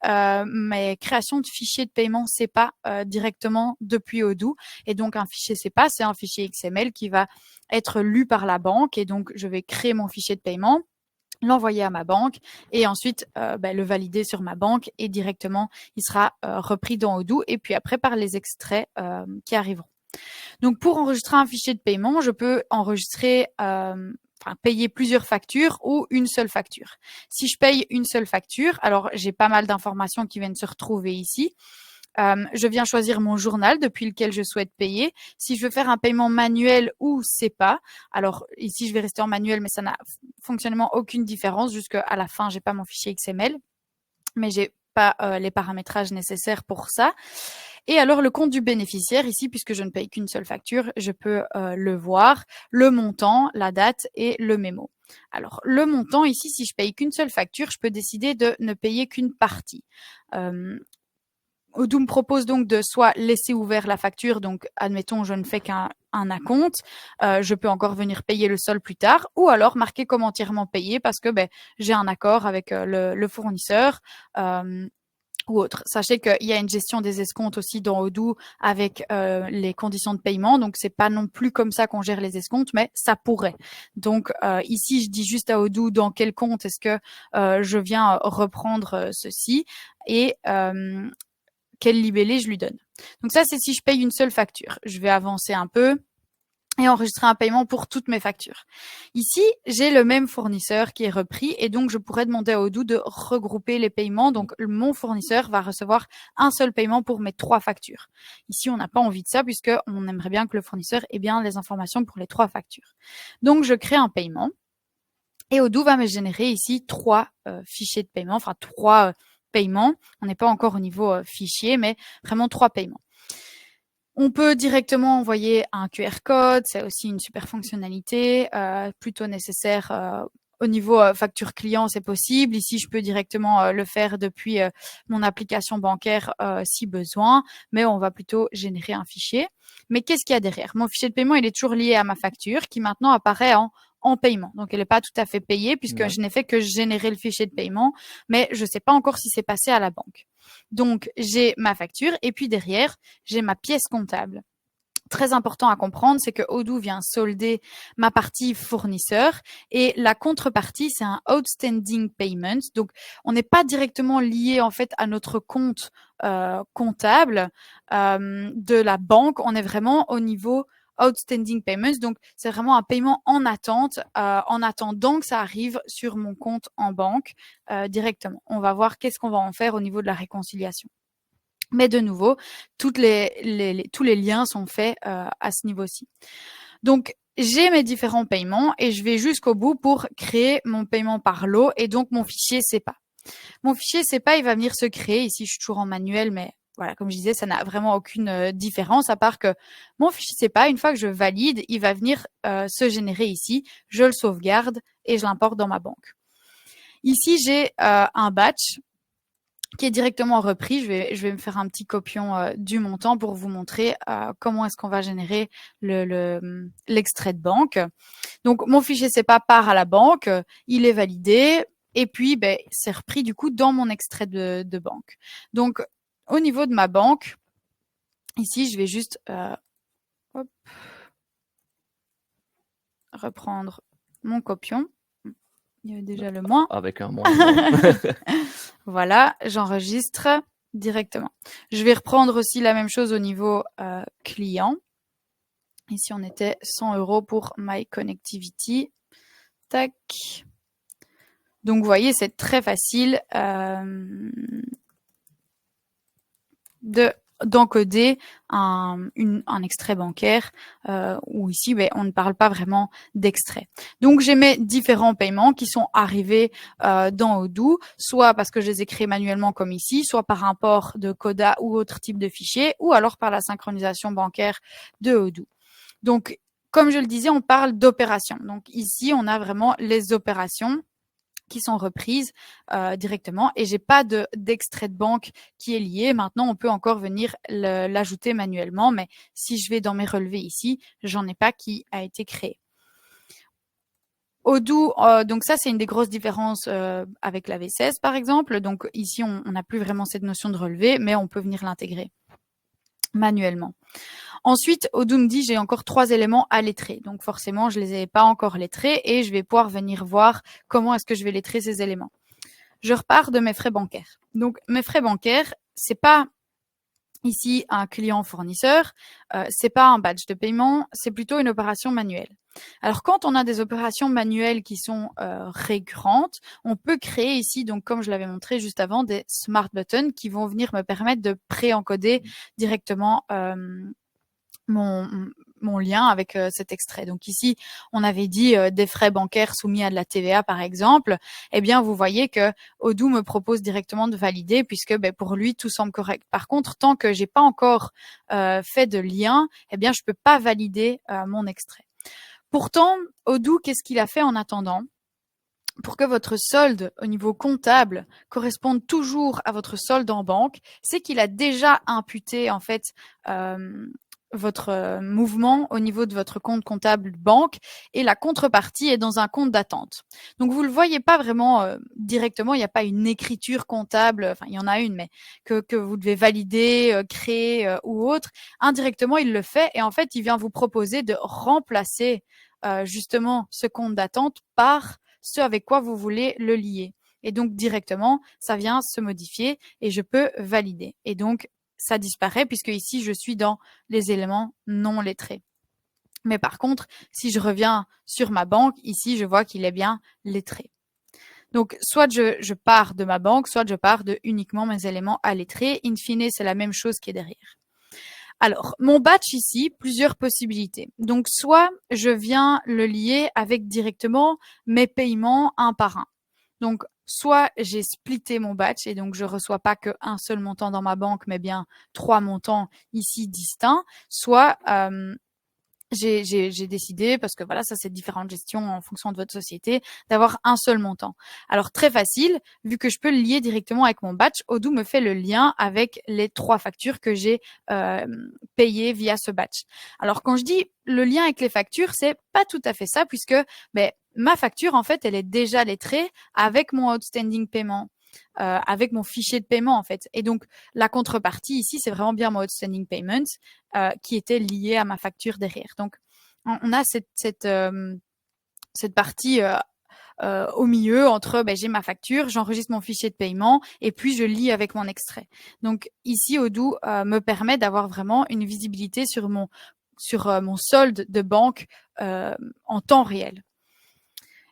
mes créations de fichiers de paiement SEPA directement depuis Odoo. Et donc, un fichier SEPA, c'est un fichier XML qui va être lu par la banque. Et donc, je vais créer mon fichier de paiement, l'envoyer à ma banque et ensuite le valider sur ma banque et directement, il sera repris dans Odoo et puis après par les extraits qui arriveront. Donc, pour enregistrer un fichier de paiement, je peux enregistrer payer plusieurs factures ou une seule facture. Si je paye une seule facture, alors j'ai pas mal d'informations qui viennent se retrouver ici. Je viens choisir mon journal depuis lequel je souhaite payer. Si je veux faire un paiement manuel ou SEPA, alors ici je vais rester en manuel, mais ça n'a fonctionnellement aucune différence. Jusqu'à la fin, j'ai pas mon fichier XML, mais j'ai pas les paramétrages nécessaires pour ça. Et alors, le compte du bénéficiaire, ici, puisque je ne paye qu'une seule facture, je peux le voir, le montant, la date et le mémo. Alors, le montant, ici, si je paye qu'une seule facture, je peux décider de ne payer qu'une partie. Odoo me propose donc de soit laisser ouvert la facture, donc admettons je ne fais qu'un acompte, je peux encore venir payer le sol plus tard, ou alors marquer comme entièrement payé parce que j'ai un accord avec le fournisseur. Ou autre. Sachez qu'il y a une gestion des escomptes aussi dans Odoo avec les conditions de paiement. Donc, c'est pas non plus comme ça qu'on gère les escomptes, mais ça pourrait. Donc, ici, je dis juste à Odoo dans quel compte est-ce que je viens reprendre ceci et quel libellé je lui donne. Donc, ça, c'est si je paye une seule facture. Je vais avancer un peu et enregistrer un paiement pour toutes mes factures. Ici, j'ai le même fournisseur qui est repris et donc je pourrais demander à Odoo de regrouper les paiements. Donc, mon fournisseur va recevoir un seul paiement pour mes 3 factures. Ici, on n'a pas envie de ça puisqu'on aimerait bien que le fournisseur ait bien les informations pour les 3 factures. Donc, je crée un paiement et Odoo va me générer ici 3 fichiers de paiement, enfin 3 paiements. On n'est pas encore au niveau fichier, mais vraiment 3 paiements. On peut directement envoyer un QR code, c'est aussi une super fonctionnalité, plutôt nécessaire au niveau facture client, c'est possible. Ici, je peux directement le faire depuis mon application bancaire si besoin, mais on va plutôt générer un fichier. Mais qu'est-ce qu'il y a derrière? Mon fichier de paiement, il est toujours lié à ma facture qui maintenant apparaît en paiement. Donc, elle n'est pas tout à fait payée puisque je n'ai fait que générer le fichier de paiement, mais je ne sais pas encore si c'est passé à la banque. Donc, j'ai ma facture et puis derrière, j'ai ma pièce comptable. Très important à comprendre, c'est que Odoo vient solder ma partie fournisseur et la contrepartie, c'est un outstanding payment. Donc, on n'est pas directement lié en fait à notre compte comptable de la banque. On est vraiment au niveau outstanding payments. Donc, c'est vraiment un paiement en attente, en attendant que ça arrive sur mon compte en banque directement. On va voir qu'est-ce qu'on va en faire au niveau de la réconciliation. Mais de nouveau, tous les liens sont faits à ce niveau-ci. Donc, j'ai mes différents paiements et je vais jusqu'au bout pour créer mon paiement par lot et donc mon fichier SEPA. Mon fichier SEPA, il va venir se créer. Ici, je suis toujours en manuel, mais voilà, comme je disais, ça n'a vraiment aucune différence à part que mon fichier SEPA, une fois que je valide, il va venir se générer ici. Je le sauvegarde et je l'importe dans ma banque. Ici, j'ai un batch qui est directement repris. Je vais me faire un petit copion du montant pour vous montrer comment est-ce qu'on va générer l'extrait de banque. Donc, mon fichier SEPA part à la banque, il est validé. et puis c'est repris du coup dans mon extrait de banque. Donc, au niveau de ma banque, ici, je vais juste reprendre mon copion. Il y avait déjà le moins. Avec un moins. Voilà, j'enregistre directement. Je vais reprendre aussi la même chose au niveau client. Ici, on était 100 € pour My Connectivity. Tac. Donc, vous voyez, c'est très facile d'encoder un extrait bancaire où ici, on ne parle pas vraiment d'extrait. Donc, j'ai mes différents paiements qui sont arrivés dans Odoo, soit parce que je les ai créés manuellement comme ici, soit par un port de Coda ou autre type de fichier, ou alors par la synchronisation bancaire de Odoo. Donc, comme je le disais, on parle d'opérations. Donc, ici, on a vraiment les opérations qui sont reprises directement et j'ai pas d'extrait de banque qui est lié. Maintenant, on peut encore venir l'ajouter manuellement, mais si je vais dans mes relevés ici, j'en ai pas qui a été créé. Odoo, donc ça, c'est une des grosses différences avec la V16, par exemple. Donc ici, on n'a plus vraiment cette notion de relevé, mais on peut venir l'intégrer manuellement. Ensuite, Odoo me dit j'ai encore 3 éléments à lettrer. Donc forcément, je les ai pas encore lettrés et je vais pouvoir venir voir comment est-ce que je vais lettrer ces éléments. Je repars de mes frais bancaires. Donc mes frais bancaires, c'est pas ici un client fournisseur, c'est pas un badge de paiement, c'est plutôt une opération manuelle. Alors quand on a des opérations manuelles qui sont récurrentes, on peut créer ici, donc comme je l'avais montré juste avant, des smart buttons qui vont venir me permettre de pré-encoder directement mon lien avec cet extrait. Donc ici, on avait dit des frais bancaires soumis à de la TVA, par exemple. Eh bien, vous voyez que Odoo me propose directement de valider puisque pour lui, tout semble correct. Par contre, tant que j'ai pas encore fait de lien, eh bien, je peux pas valider mon extrait. Pourtant, Odoo, qu'est-ce qu'il a fait en attendant ? Pour que votre solde au niveau comptable corresponde toujours à votre solde en banque, c'est qu'il a déjà imputé en fait votre mouvement au niveau de votre compte comptable banque et la contrepartie est dans un compte d'attente. Donc vous le voyez pas vraiment directement, il n'y a pas une écriture comptable, enfin il y en a une mais que vous devez valider, créer ou autre. Indirectement, il le fait et en fait, il vient vous proposer de remplacer justement ce compte d'attente par ce avec quoi vous voulez le lier. Et donc, directement, ça vient se modifier et je peux valider. Et donc, ça disparaît puisque ici, je suis dans les éléments non lettrés. Mais par contre, si je reviens sur ma banque, ici, je vois qu'il est bien lettré. Donc, soit je pars de ma banque, soit je pars de uniquement mes éléments à lettrer. In fine, c'est la même chose qui est derrière. Alors, mon batch ici, plusieurs possibilités. Donc, soit je viens le lier avec directement mes paiements un par un. Donc, soit j'ai splitté mon batch et donc je reçois pas qu'un seul montant dans ma banque, mais bien 3 montants ici distincts. Soit j'ai décidé, parce que voilà, ça c'est différentes gestions en fonction de votre société, d'avoir un seul montant. Alors très facile, vu que je peux le lier directement avec mon batch, Odoo me fait le lien avec les 3 factures que j'ai payées via ce batch. Alors quand je dis le lien avec les factures, c'est pas tout à fait ça, puisque ma facture en fait, elle est déjà lettrée avec mon outstanding paiement. Avec mon fichier de paiement en fait. Et donc la contrepartie ici, c'est vraiment bien mon outstanding payment qui était lié à ma facture derrière. Donc on a cette partie au milieu entre j'ai ma facture, j'enregistre mon fichier de paiement et puis je lis avec mon extrait. Donc ici Odoo me permet d'avoir vraiment une visibilité sur mon solde de banque en temps réel.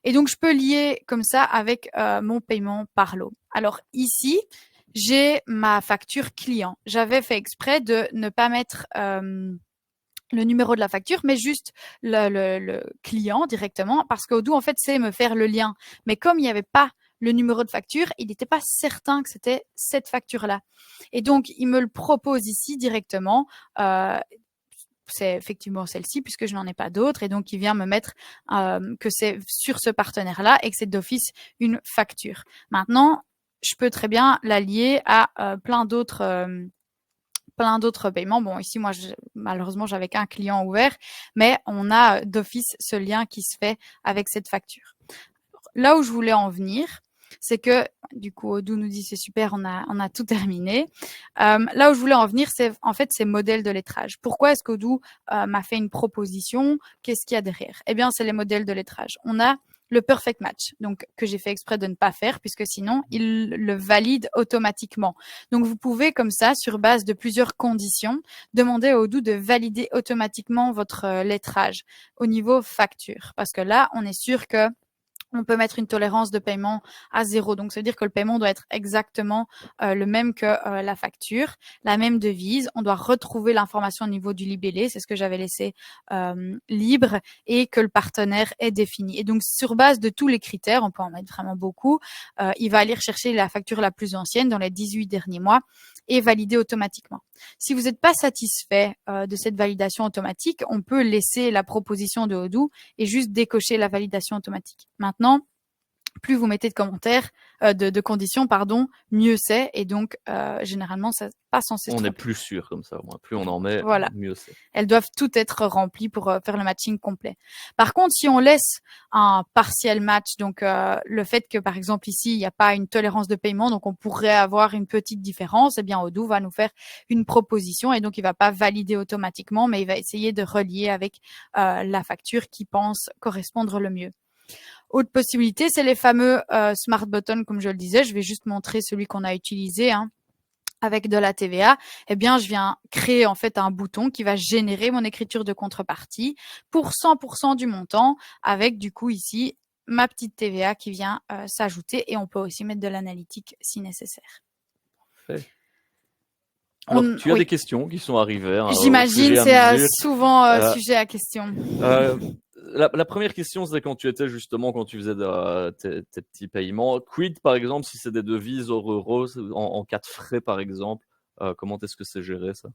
Et donc, je peux lier comme ça avec mon paiement par lot. Alors ici, j'ai ma facture client. J'avais fait exprès de ne pas mettre le numéro de la facture, mais juste le client directement, parce qu'Odoo, en fait, c'est me faire le lien. Mais comme il n'y avait pas le numéro de facture, il n'était pas certain que c'était cette facture-là. Et donc, il me le propose ici directement. C'est effectivement celle-ci puisque je n'en ai pas d'autres et donc il vient me mettre que c'est sur ce partenaire-là et que c'est d'office une facture. Maintenant, je peux très bien la lier à plein d'autres paiements. Bon, ici, moi, malheureusement, j'avais qu'un client ouvert, mais on a d'office ce lien qui se fait avec cette facture. Là où je voulais en venir, c'est que, du coup, Odoo nous dit c'est super, on a tout terminé. Là où je voulais en venir, c'est en fait ces modèles de lettrage. Pourquoi est-ce qu'Odoo m'a fait une proposition? Qu'est-ce qu'il y a derrière? Eh bien, c'est les modèles de lettrage. On a le perfect match, donc que j'ai fait exprès de ne pas faire, puisque sinon, il le valide automatiquement. Donc, vous pouvez, comme ça, sur base de plusieurs conditions, demander à Odoo de valider automatiquement votre lettrage au niveau facture. Parce que là, on est sûr que on peut mettre une tolérance de paiement à 0. Donc, ça veut dire que le paiement doit être exactement le même que la facture, la même devise. On doit retrouver l'information au niveau du libellé, c'est ce que j'avais laissé libre, et que le partenaire est défini. Et donc, sur base de tous les critères, on peut en mettre vraiment beaucoup, il va aller rechercher la facture la plus ancienne dans les 18 derniers mois et valider automatiquement. Si vous n'êtes pas satisfait de cette validation automatique, on peut laisser la proposition de Odoo et juste décocher la validation automatique. Maintenant, plus vous mettez de commentaires, de conditions, pardon, mieux c'est. Et donc, généralement, ça passe censé se On est remplir. plus sûr comme ça. Plus on en met, Voilà. mieux c'est. Elles doivent toutes être remplies pour faire le matching complet. Par contre, si on laisse un partiel match, donc le fait que, par exemple, ici, il n'y a pas une tolérance de paiement, donc on pourrait avoir une petite différence, eh bien, Odoo va nous faire une proposition et donc il va pas valider automatiquement, mais il va essayer de relier avec la facture qui pense correspondre le mieux. Autre possibilité, c'est les fameux smart buttons, comme je le disais. Je vais juste montrer celui qu'on a utilisé, avec de la TVA. Eh bien, je viens créer en fait un bouton qui va générer mon écriture de contrepartie pour 100% du montant, avec du coup ici ma petite TVA qui vient s'ajouter, et on peut aussi mettre de l'analytique si nécessaire. Parfait. Alors, tu as oui. des questions qui sont arrivées. J'imagine, c'est souvent sujet à question. La première question, c'est quand tu faisais tes petits paiements. Quid, par exemple, si c'est des devises hors euros, en cas de frais, par exemple, comment est-ce que c'est géré, ça?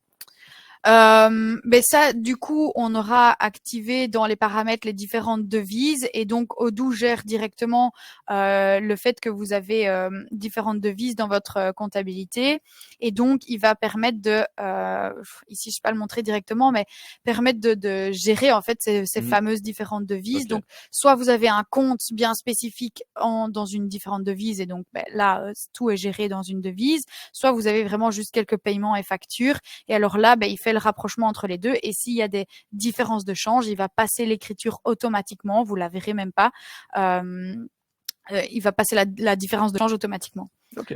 Mais ça, du coup, on aura activé dans les paramètres les différentes devises, et donc Odoo gère directement le fait que vous avez différentes devises dans votre comptabilité, et donc il va permettre de, ici je ne vais pas le montrer directement, mais permettre de gérer en fait ces fameuses différentes devises. Okay. Donc, soit vous avez un compte bien spécifique dans une différente devise, et donc là tout est géré dans une devise, soit vous avez vraiment juste quelques paiements et factures, et alors là, il fait le rapprochement entre les deux, et s'il y a des différences de change, il va passer l'écriture automatiquement, vous la verrez même pas, il va passer la différence de change automatiquement. Ok.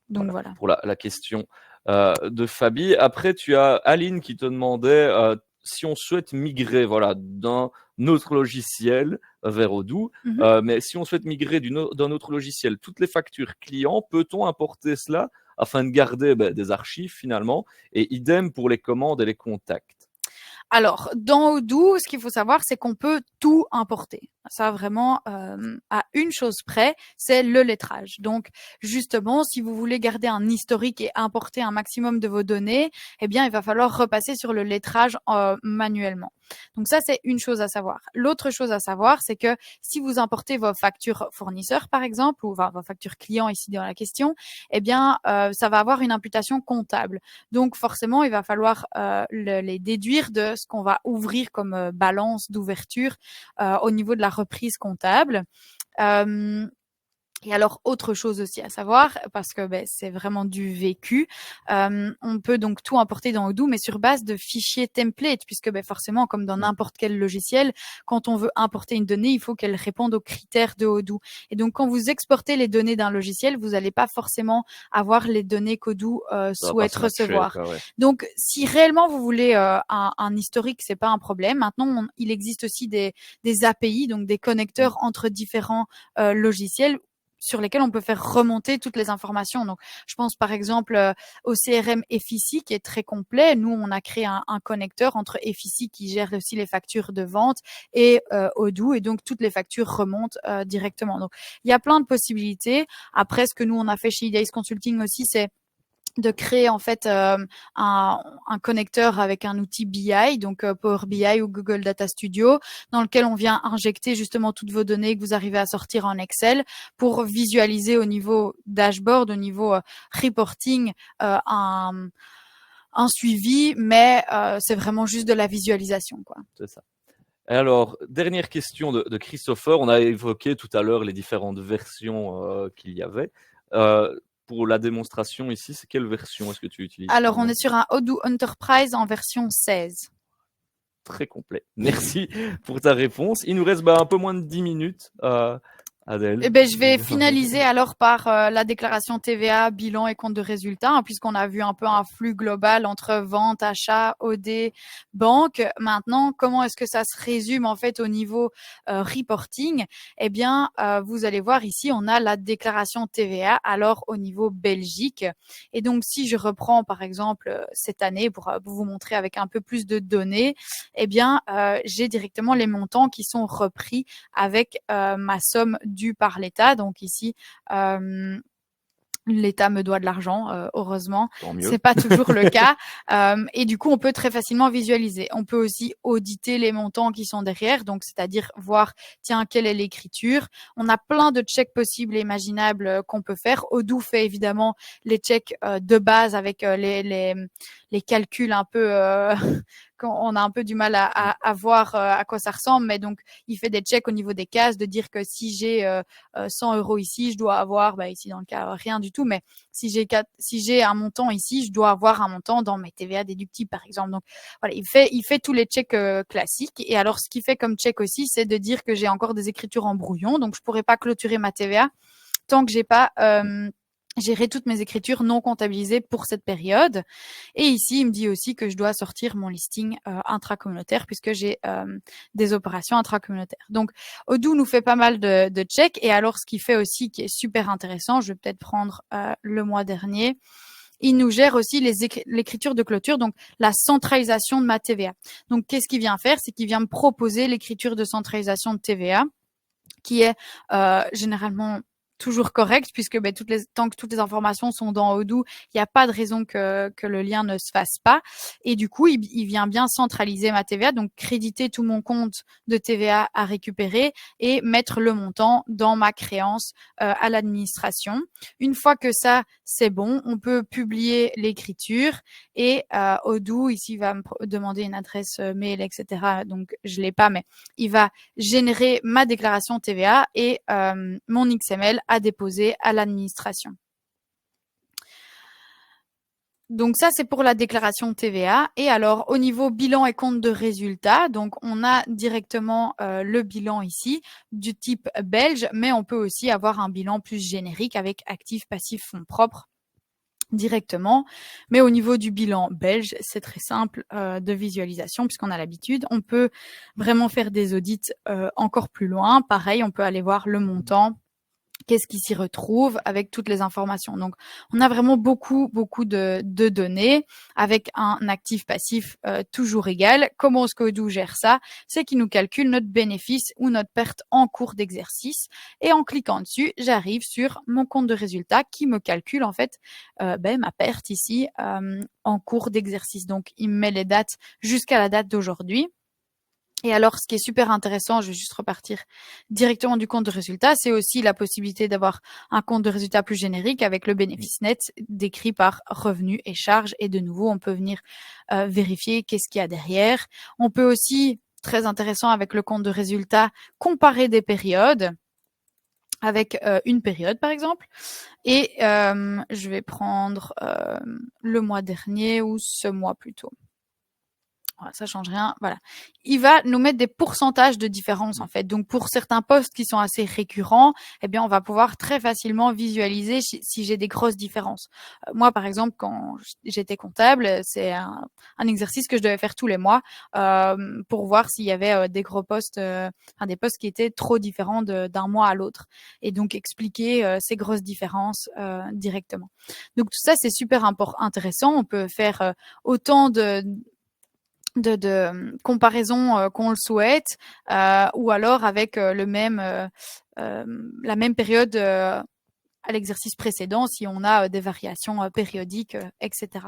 Donc voilà. Pour la question de Fabi. Après, tu as Aline qui te demandait si on souhaite migrer d'un autre logiciel vers Odoo, mais si on souhaite migrer d'un autre logiciel, toutes les factures clients, peut-on importer cela afin de garder des archives finalement, et idem pour les commandes et les contacts? Alors, dans Odoo, ce qu'il faut savoir, c'est qu'on peut tout importer. Ça, vraiment, à une chose près, c'est le lettrage. Donc, justement, si vous voulez garder un historique et importer un maximum de vos données, eh bien, il va falloir repasser sur le lettrage manuellement. Donc ça, c'est une chose à savoir. L'autre chose à savoir, c'est que si vous importez vos factures fournisseurs, par exemple, ou vos factures clients ici dans la question, eh bien, ça va avoir une imputation comptable. Donc, forcément, il va falloir les déduire de ce qu'on va ouvrir comme balance d'ouverture au niveau de la reprise comptable. Et alors, autre chose aussi à savoir, parce que c'est vraiment du vécu, on peut donc tout importer dans Odoo, mais sur base de fichiers template, puisque forcément, comme dans n'importe quel logiciel, quand on veut importer une donnée, il faut qu'elle réponde aux critères de Odoo. Et donc, quand vous exportez les données d'un logiciel, vous n'allez pas forcément avoir les données qu'Odoo souhaite recevoir. Donc, si réellement vous voulez un historique, c'est pas un problème. Maintenant, il existe aussi des API, donc des connecteurs entre différents logiciels, sur lesquels on peut faire remonter toutes les informations. Donc, je pense par exemple au CRM Effici qui est très complet. Nous, on a créé un connecteur entre Effici qui gère aussi les factures de vente et Odoo, et donc toutes les factures remontent directement. Donc, il y a plein de possibilités. Après, ce que nous, on a fait chez eDays Consulting aussi, c'est de créer en fait un connecteur avec un outil BI, donc Power BI ou Google Data Studio, dans lequel on vient injecter justement toutes vos données que vous arrivez à sortir en Excel pour visualiser au niveau dashboard, au niveau reporting, un suivi, mais c'est vraiment juste de la visualisation, quoi. C'est ça. Et alors, dernière question de Christopher. On a évoqué tout à l'heure les différentes versions qu'il y avait. Pour la démonstration ici, c'est quelle version est-ce que tu utilises? Alors, on est sur un Odoo Enterprise en version 16. Très complet. Merci pour ta réponse. Il nous reste un peu moins de 10 minutes. Adèle. Je vais finaliser alors par la déclaration TVA, bilan et compte de résultat, hein, puisqu'on a vu un peu un flux global entre vente, achat, OD, banque. Maintenant, comment est-ce que ça se résume en fait au niveau reporting? Eh bien, vous allez voir ici, on a la déclaration TVA alors au niveau Belgique. Et donc, si je reprends par exemple cette année pour vous montrer avec un peu plus de données, eh bien, j'ai directement les montants qui sont repris avec ma somme due par l'État. Donc ici, l'État me doit de l'argent, heureusement. C'est pas toujours le cas. Et du coup, on peut très facilement visualiser. On peut aussi auditer les montants qui sont derrière. Donc, c'est-à-dire voir, tiens, quelle est l'écriture. On a plein de checks possibles et imaginables qu'on peut faire. Odoo fait évidemment les checks de base avec les calculs un peu quand on a un peu du mal à voir à quoi ça ressemble, mais donc il fait des checks au niveau des cases, de dire que si j'ai 100 € ici, je dois avoir, ici dans le cas rien du tout, mais si j'ai un montant ici, je dois avoir un montant dans mes TVA déductibles par exemple. Donc voilà, il fait tous les checks classiques. Et alors ce qu'il fait comme check aussi, c'est de dire que j'ai encore des écritures en brouillon, donc je pourrais pas clôturer ma TVA tant que j'ai pas gérer toutes mes écritures non comptabilisées pour cette période. Et ici, il me dit aussi que je dois sortir mon listing intracommunautaire puisque j'ai des opérations intracommunautaires. Donc, Odoo nous fait pas mal de checks. Et alors, ce qu'il fait aussi, qui est super intéressant, je vais peut-être prendre le mois dernier, il nous gère aussi l'écriture de clôture, donc la centralisation de ma TVA. Donc, qu'est-ce qu'il vient faire? C'est qu'il vient me proposer l'écriture de centralisation de TVA qui est généralement toujours correct puisque tant que toutes les informations sont dans Odoo, il n'y a pas de raison que le lien ne se fasse pas. Et du coup, il vient bien centraliser ma TVA, donc créditer tout mon compte de TVA à récupérer et mettre le montant dans ma créance à l'administration. Une fois que ça, c'est bon, on peut publier l'écriture et Odoo, ici, va me demander une adresse mail, etc. Donc, je l'ai pas, mais il va générer ma déclaration TVA et mon XML à déposer à l'administration. Donc ça, c'est pour la déclaration TVA. Et alors, au niveau bilan et compte de résultat, donc on a directement le bilan ici du type belge, mais on peut aussi avoir un bilan plus générique avec actifs, passifs, fonds propres directement. Mais au niveau du bilan belge, c'est très simple de visualisation puisqu'on a l'habitude. On peut vraiment faire des audits encore plus loin. Pareil, on peut aller voir le montant, qu'est-ce qui s'y retrouve avec toutes les informations. Donc, on a vraiment beaucoup de données avec un actif passif toujours égal. Comment est-ce que Odoo gère ça? C'est qu'il nous calcule notre bénéfice ou notre perte en cours d'exercice. Et en cliquant dessus, j'arrive sur mon compte de résultat qui me calcule en fait ma perte ici en cours d'exercice. Donc, il me met les dates jusqu'à la date d'aujourd'hui. Et alors, ce qui est super intéressant, je vais juste repartir directement du compte de résultat, c'est aussi la possibilité d'avoir un compte de résultat plus générique avec le bénéfice net décrit par revenus et charges. Et de nouveau, on peut venir vérifier qu'est-ce qu'il y a derrière. On peut aussi, très intéressant avec le compte de résultat, comparer des périodes avec une période, par exemple. Et je vais prendre le mois dernier ou ce mois plutôt. Voilà, ça change rien. Voilà. Il va nous mettre des pourcentages de différence, en fait. Donc, pour certains postes qui sont assez récurrents, eh bien, on va pouvoir très facilement visualiser si j'ai des grosses différences. Moi, par exemple, quand j'étais comptable, c'est un exercice que je devais faire tous les mois pour voir s'il y avait des gros postes, des postes qui étaient trop différents d'un mois à l'autre. Et donc, expliquer ces grosses différences directement. Donc, tout ça, c'est super intéressant. On peut faire autant de comparaison qu'on le souhaite ou alors avec la même période à l'exercice précédent si on a des variations périodiques, etc.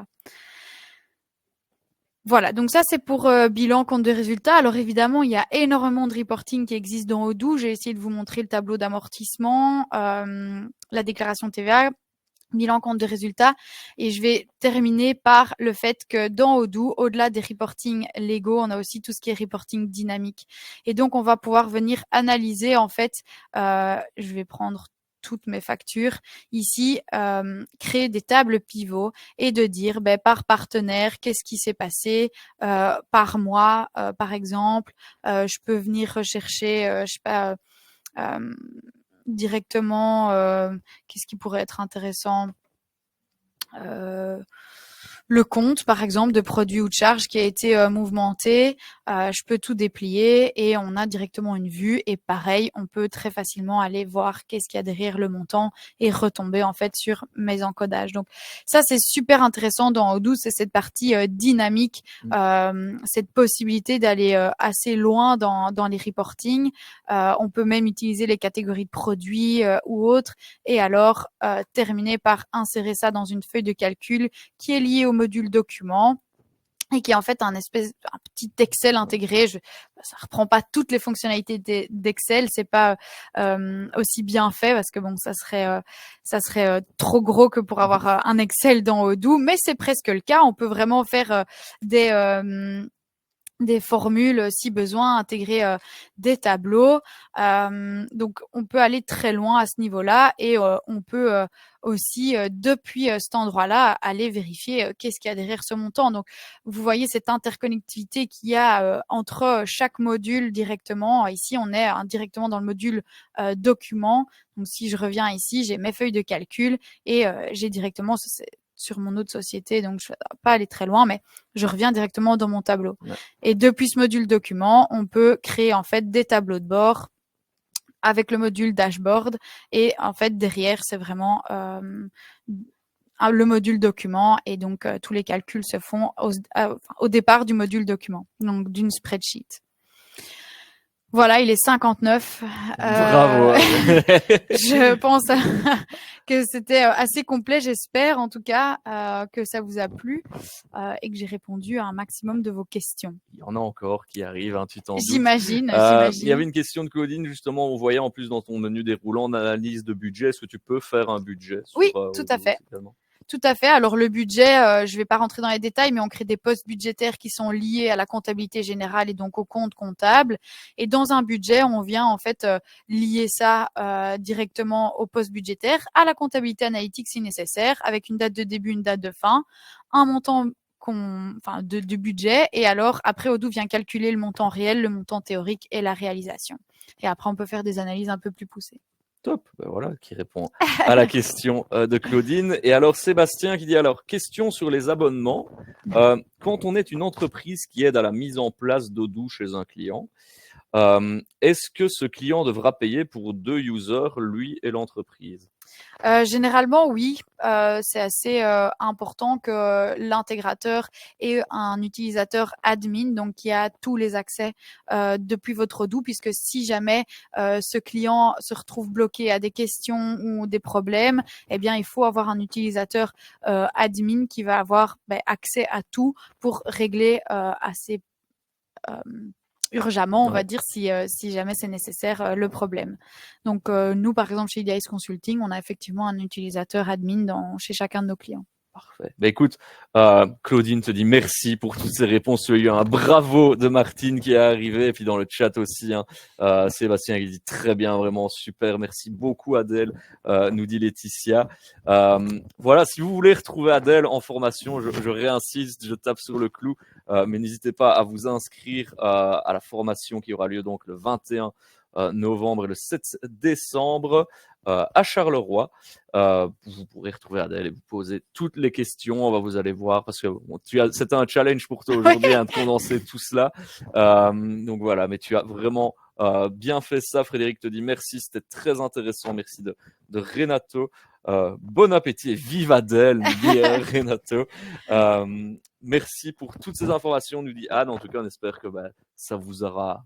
Voilà, donc ça c'est pour bilan, compte de résultat. Alors évidemment, il y a énormément de reporting qui existe dans Odoo. J'ai essayé de vous montrer le tableau d'amortissement, la déclaration TVA, bilan compte de résultats. Et je vais terminer par le fait que dans Odoo, au-delà des reporting légaux, on a aussi tout ce qui est reporting dynamique. Et donc, on va pouvoir venir analyser, en fait, je vais prendre toutes mes factures ici, créer des tables pivots et de dire par partenaire qu'est-ce qui s'est passé par mois, par exemple. Je peux venir rechercher, je sais pas, directement, qu'est-ce qui pourrait être intéressant, le compte, par exemple, de produit ou de charge qui a été mouvementé. Je peux tout déplier et on a directement une vue. Et pareil, on peut très facilement aller voir qu'est-ce qu'il y a derrière le montant et retomber en fait sur mes encodages. Donc ça, c'est super intéressant dans Odoo, c'est cette partie dynamique, cette possibilité d'aller assez loin dans les reporting. On peut même utiliser les catégories de produits ou autres. Et alors, terminer par insérer ça dans une feuille de calcul qui est liée au module document et qui est en fait un petit Excel intégré. Ça reprend pas toutes les fonctionnalités d'Excel, c'est pas aussi bien fait parce que bon, ça serait trop gros que pour avoir un Excel dans Odoo, mais c'est presque le cas. On peut vraiment faire des formules si besoin, intégrer des tableaux. Donc, on peut aller très loin à ce niveau-là et on peut aussi, depuis cet endroit-là, aller vérifier qu'est-ce qu'il y a derrière ce montant. Donc, vous voyez cette interconnectivité qu'il y a entre chaque module directement. Ici, on est directement dans le module document. Donc, si je reviens ici, j'ai mes feuilles de calcul et j'ai directement sur mon autre société, donc je ne vais pas aller très loin, mais je reviens directement dans mon tableau. Ouais. Et depuis ce module document, on peut créer en fait des tableaux de bord avec le module dashboard. Et en fait, derrière, c'est vraiment le module document. Et donc, tous les calculs se font au départ du module document, donc d'une spreadsheet. Voilà, il est 59. Bravo. Je pense que c'était assez complet, j'espère en tout cas que ça vous a plu et que j'ai répondu à un maximum de vos questions. Il y en a encore qui arrivent, hein, tu t'en doutes. J'imagine. Il y avait une question de Claudine, justement, on voyait en plus dans ton menu déroulant d'analyse de budget. Est-ce que tu peux faire un budget sur, Oui, tout à fait. Tout à fait. Alors le budget, je ne vais pas rentrer dans les détails, mais on crée des postes budgétaires qui sont liés à la comptabilité générale et donc au compte comptable. Et dans un budget, on vient en fait lier ça directement au poste budgétaire, à la comptabilité analytique si nécessaire, avec une date de début, une date de fin, un montant de budget. Et alors après, Odoo vient calculer le montant réel, le montant théorique et la réalisation. Et après, on peut faire des analyses un peu plus poussées. Top, ben voilà, qui répond à la question de Claudine. Et alors Sébastien qui dit alors, question sur les abonnements. Quand on est une entreprise qui aide à la mise en place d'Odoo chez un client, est-ce que ce client devra payer pour 2 users, lui et l'entreprise? Généralement, oui. C'est assez important que l'intégrateur ait un utilisateur admin, donc qui a tous les accès depuis votre Odoo, puisque si jamais ce client se retrouve bloqué à des questions ou des problèmes, eh bien, il faut avoir un utilisateur admin qui va avoir accès à tout pour régler assez urgemment, on va dire, si jamais c'est nécessaire, le problème. Donc, nous, par exemple, chez IDIS Consulting, on a effectivement un utilisateur admin chez chacun de nos clients. Parfait. Ben écoute, Claudine te dit merci pour toutes ces réponses. Tu as eu un bravo de Martine qui est arrivé, et puis dans le chat aussi, hein, Sébastien qui dit très bien, vraiment super. Merci beaucoup Adèle, nous dit Laetitia. Voilà, si vous voulez retrouver Adèle en formation, je réinsiste, je tape sur le clou, mais n'hésitez pas à vous inscrire à la formation qui aura lieu donc le 21 novembre et le 7 décembre. À Charleroi. Vous pourrez retrouver Adèle et vous poser toutes les questions. Vous allez voir parce que bon, c'était un challenge pour toi aujourd'hui de condenser tout cela. Donc voilà, mais tu as vraiment bien fait ça. Frédéric te dit merci, c'était très intéressant. Merci de Renato. Bon appétit et vive Adèle, nous dit Renato. Merci pour toutes ces informations, nous dit Anne. En tout cas, on espère que ça vous aura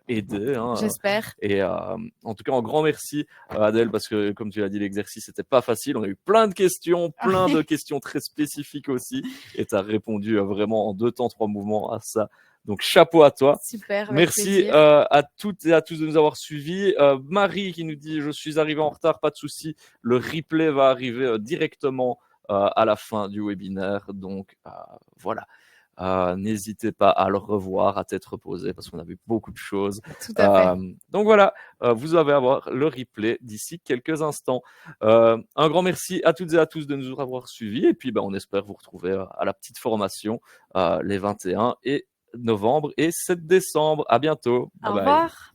aider. Hein, j'espère. Et en tout cas, un grand merci Adèle parce que comme tu l'as dit, l'exercice n'était pas facile. On a eu plein de questions, questions très spécifiques aussi. Et tu as répondu vraiment en 2 temps, 3 mouvements à ça. Donc, chapeau à toi. Super, avec Merci plaisir. à toutes et à tous de nous avoir suivis. Marie qui nous dit « Je suis arrivé en retard, pas de souci. Le replay va arriver directement à la fin du webinaire. » Donc, voilà. N'hésitez pas à le revoir à tête reposée parce qu'on a vu beaucoup de choses. Tout à fait. Donc voilà, vous allez avoir le replay d'ici quelques instants. Un grand merci à toutes et à tous de nous avoir suivis et puis on espère vous retrouver à la petite formation les 21 et novembre et 7 décembre. À bientôt. Bye Au bye. revoir.